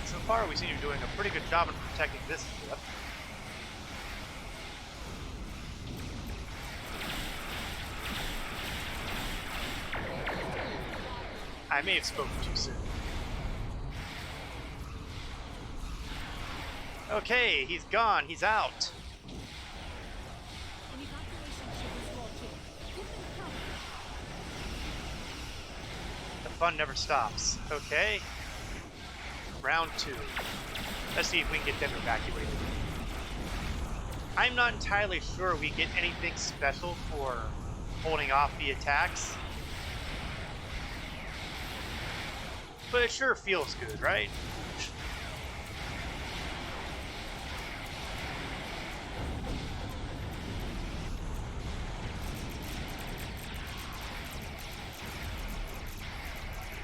So far, we seem to be doing a pretty good job of protecting this ship. I may have spoken too soon. Okay, he's gone. He's out. The fun never stops. Okay. Round 2. Let's see if we can get them evacuated. I'm not entirely sure we get anything special for holding off the attacks. But it sure feels good, right?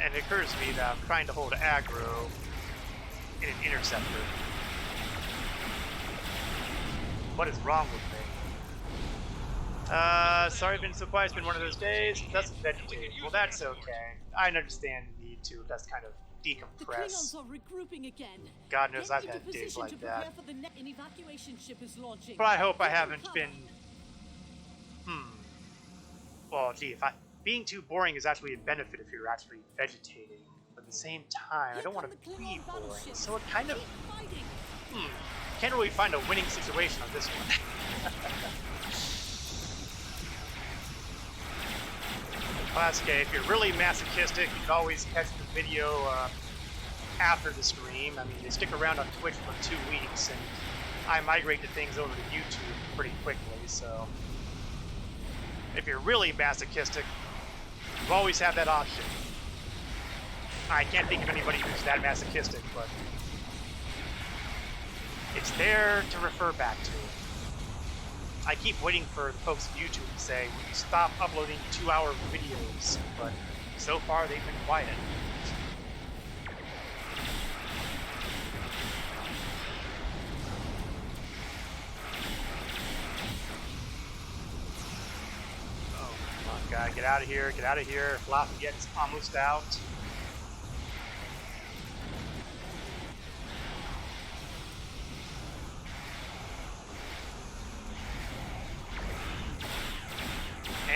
And it occurs to me that I'm trying to hold aggro in an interceptor. What is wrong with me? Sorry I've been so quiet, it's been one of those days. That's vegetative. Well, that's okay. I understand the need to just kind of The decompress. Klingons are regrouping again. God knows Get I've into had days position like to that. prepare for the an evacuation ship is launching. But I hope I Get them haven't cover. been... Well, gee, if being too boring is actually a benefit if you're actually vegetating. But at the same time, I don't want to be boring. So it kind of... Can't really find a winning situation on this one. Well, that's okay. If you're really masochistic, you can always catch the video after the stream. I mean, they stick around on Twitch for 2 weeks, and I migrate the things over to YouTube pretty quickly, so... If you're really masochistic, you always have that option. I can't think of anybody who's that masochistic, but... it's there to refer back to. I keep waiting for the folks at YouTube to say, will you stop uploading 2-hour videos? But so far, they've been quiet. Oh, come on, guy, get out of here, get out of here. Lafayette's almost out.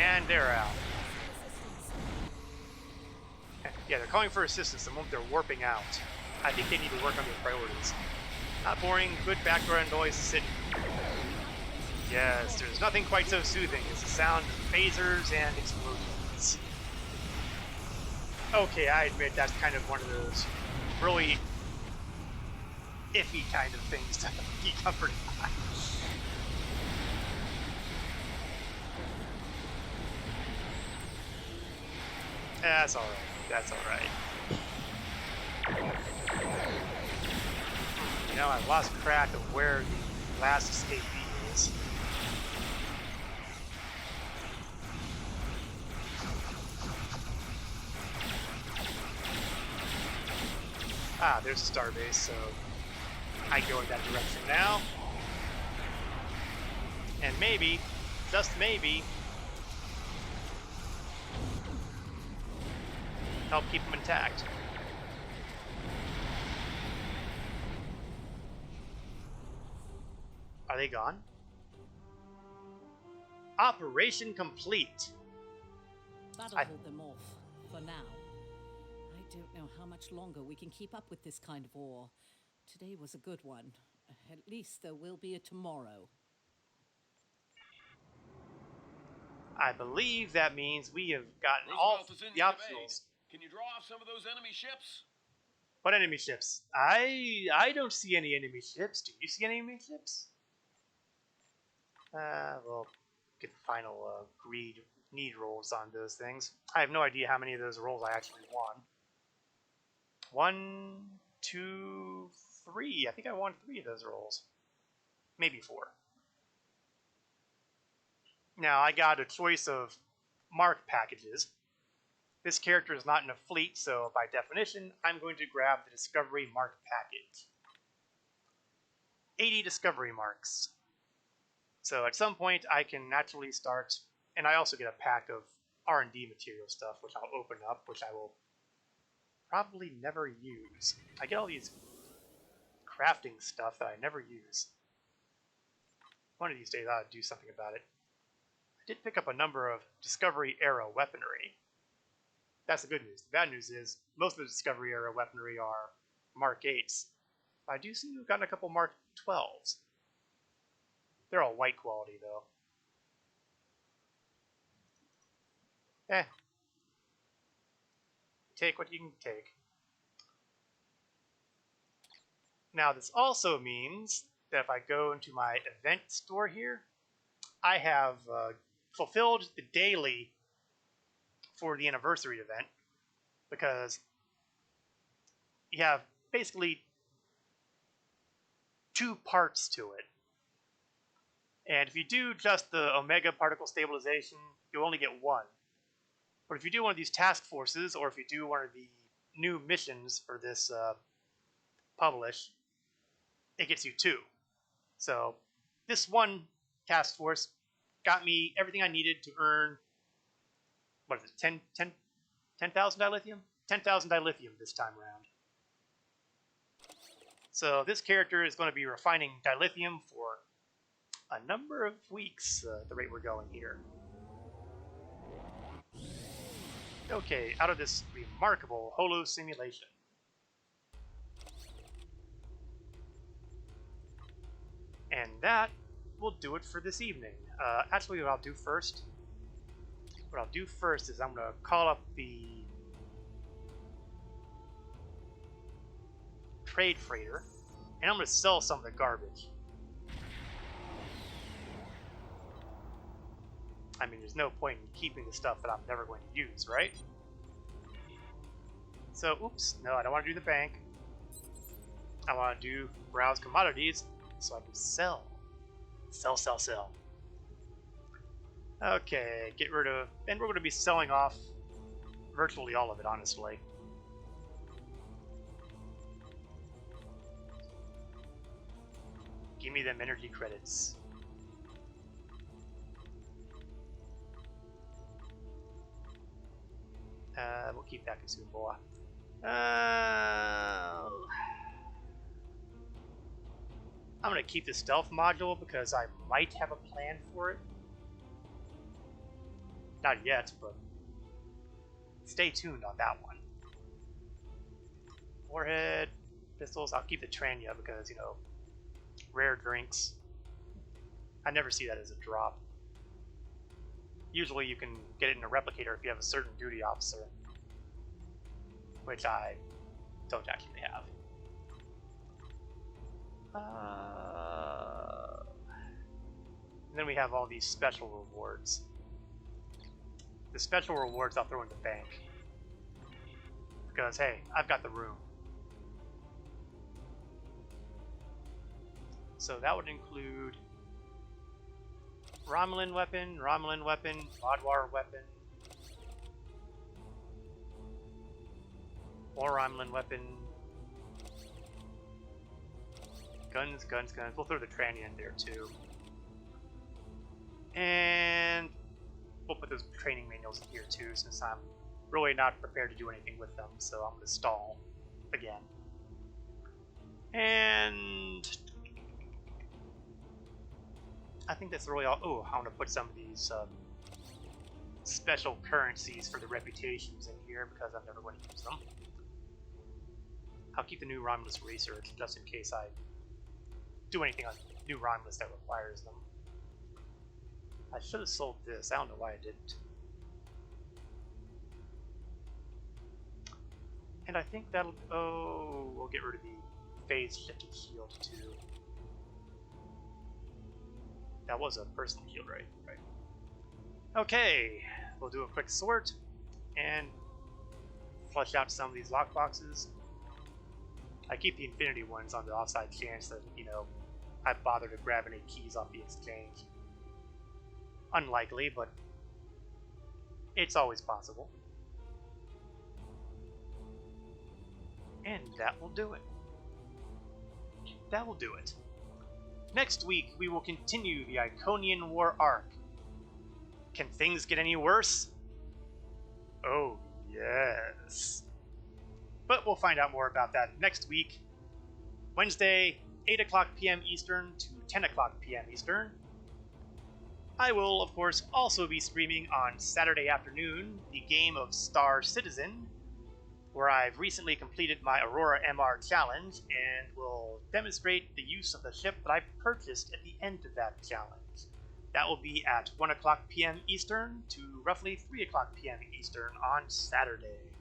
And they're out. Yeah, they're calling for assistance the moment they're warping out. I think they need to work on their priorities. Not boring, good background noise to sit. Yes, there's nothing quite so soothing as the sound of phasers and explosions. Okay, I admit that's kind of one of those really iffy kind of things to be comforted by. That's alright. That's alright. You know, I've lost track of where the last escapee is. Ah, there's a starbase, so I go in that direction now. And maybe, just maybe, help keep them intact. Are they gone? Operation complete. That'll hold them off, for now. I don't know how much longer we can keep up with this kind of war. Today was a good one. At least there will be a tomorrow. I believe that means we have gotten all the optionals. Can you draw off some of those enemy ships? What enemy ships? I don't see any enemy ships. Do you see any enemy ships? We'll get the final need rolls on those things. I have no idea how many of those rolls I actually won. 1, 2, 3. I think I won 3 of those rolls. Maybe 4. Now, I got a choice of mark packages. This character is not in a fleet, so by definition, I'm going to grab the Discovery Mark package. 80 Discovery Marks. So at some point, I can naturally start, and I also get a pack of R&D material stuff, which I'll open up, which I will probably never use. I get all these crafting stuff that I never use. One of these days, I ought to do something about it. I did pick up a number of Discovery-era weaponry. That's the good news. The bad news is, most of the Discovery-era weaponry are Mark 8s. I do seem to have gotten a couple Mark 12s. They're all white quality, though. Take what you can take. Now, this also means that if I go into my event store here, I have fulfilled the daily for the anniversary event, because you have basically 2 parts to it. And if you do just the Omega Particle Stabilization, you'll only get 1. But if you do one of these task forces, or if you do one of the new missions for this publish, it gets you 2. So this one task force got me everything I needed to earn, what is it, 10,000 dilithium? 10,000 dilithium this time around. So this character is going to be refining dilithium for a number of weeks, the rate we're going here. Okay, out of this remarkable holo simulation. And that will do it for this evening. Actually, what I'll do first is I'm going to call up the trade freighter, and I'm going to sell some of the garbage. I mean, there's no point in keeping the stuff that I'm never going to use, right? So, oops, no, I don't want to do the bank. I want to do browse commodities so I can sell. Sell. Okay, get rid of, and we're going to be selling off virtually all of it, honestly. Give me them energy credits. We'll keep that consumable. I'm going to keep the stealth module because I might have a plan for it. Not yet, but stay tuned on that one. Warhead, pistols, I'll keep the Tranya because, you know, rare drinks. I never see that as a drop. Usually you can get it in a replicator if you have a certain duty officer, which I don't actually have. And then we have all these special rewards. The special rewards I'll throw in the bank. Because, hey, I've got the room. So that would include Romulan weapon, Modwar weapon, more Romulan weapon, guns. We'll throw the Tranya in there too. And we'll put those training manuals in here too, since I'm really not prepared to do anything with them, so I'm going to stall again. And I think that's really all. Oh, I'm going to put some of these special currencies for the reputations in here because I'm never going to use them. I'll keep the new Romulus research just in case I do anything on new Romulus that requires them. I should have sold this. I don't know why I didn't. And I think that'll... Oh, we'll get rid of the phase-shifted shield too. That was a personal shield, right? Right. Okay, we'll do a quick sort and flush out some of these lockboxes. I keep the infinity ones on the offside chance that, you know, I bother to grab any keys off the exchange. Unlikely, but it's always possible. And that will do it. That will do it. Next week, we will continue the Iconian War arc. Can things get any worse? Oh, yes. But we'll find out more about that next week. Wednesday, 8 o'clock p.m. Eastern to 10 o'clock p.m. Eastern. I will, of course, also be streaming on Saturday afternoon the game of Star Citizen, where I've recently completed my Aurora MR challenge and will demonstrate the use of the ship that I purchased at the end of that challenge. That will be at 1 o'clock p.m. Eastern to roughly 3 o'clock p.m. Eastern on Saturday.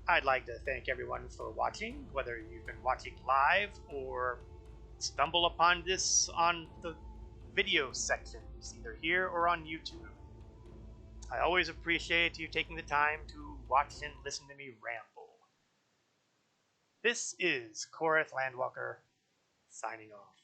I'd like to thank everyone for watching, whether you've been watching live or stumble upon this on the video sections, either here or on YouTube. I always appreciate you taking the time to watch and listen to me ramble. This is Korath Landwalker, signing off.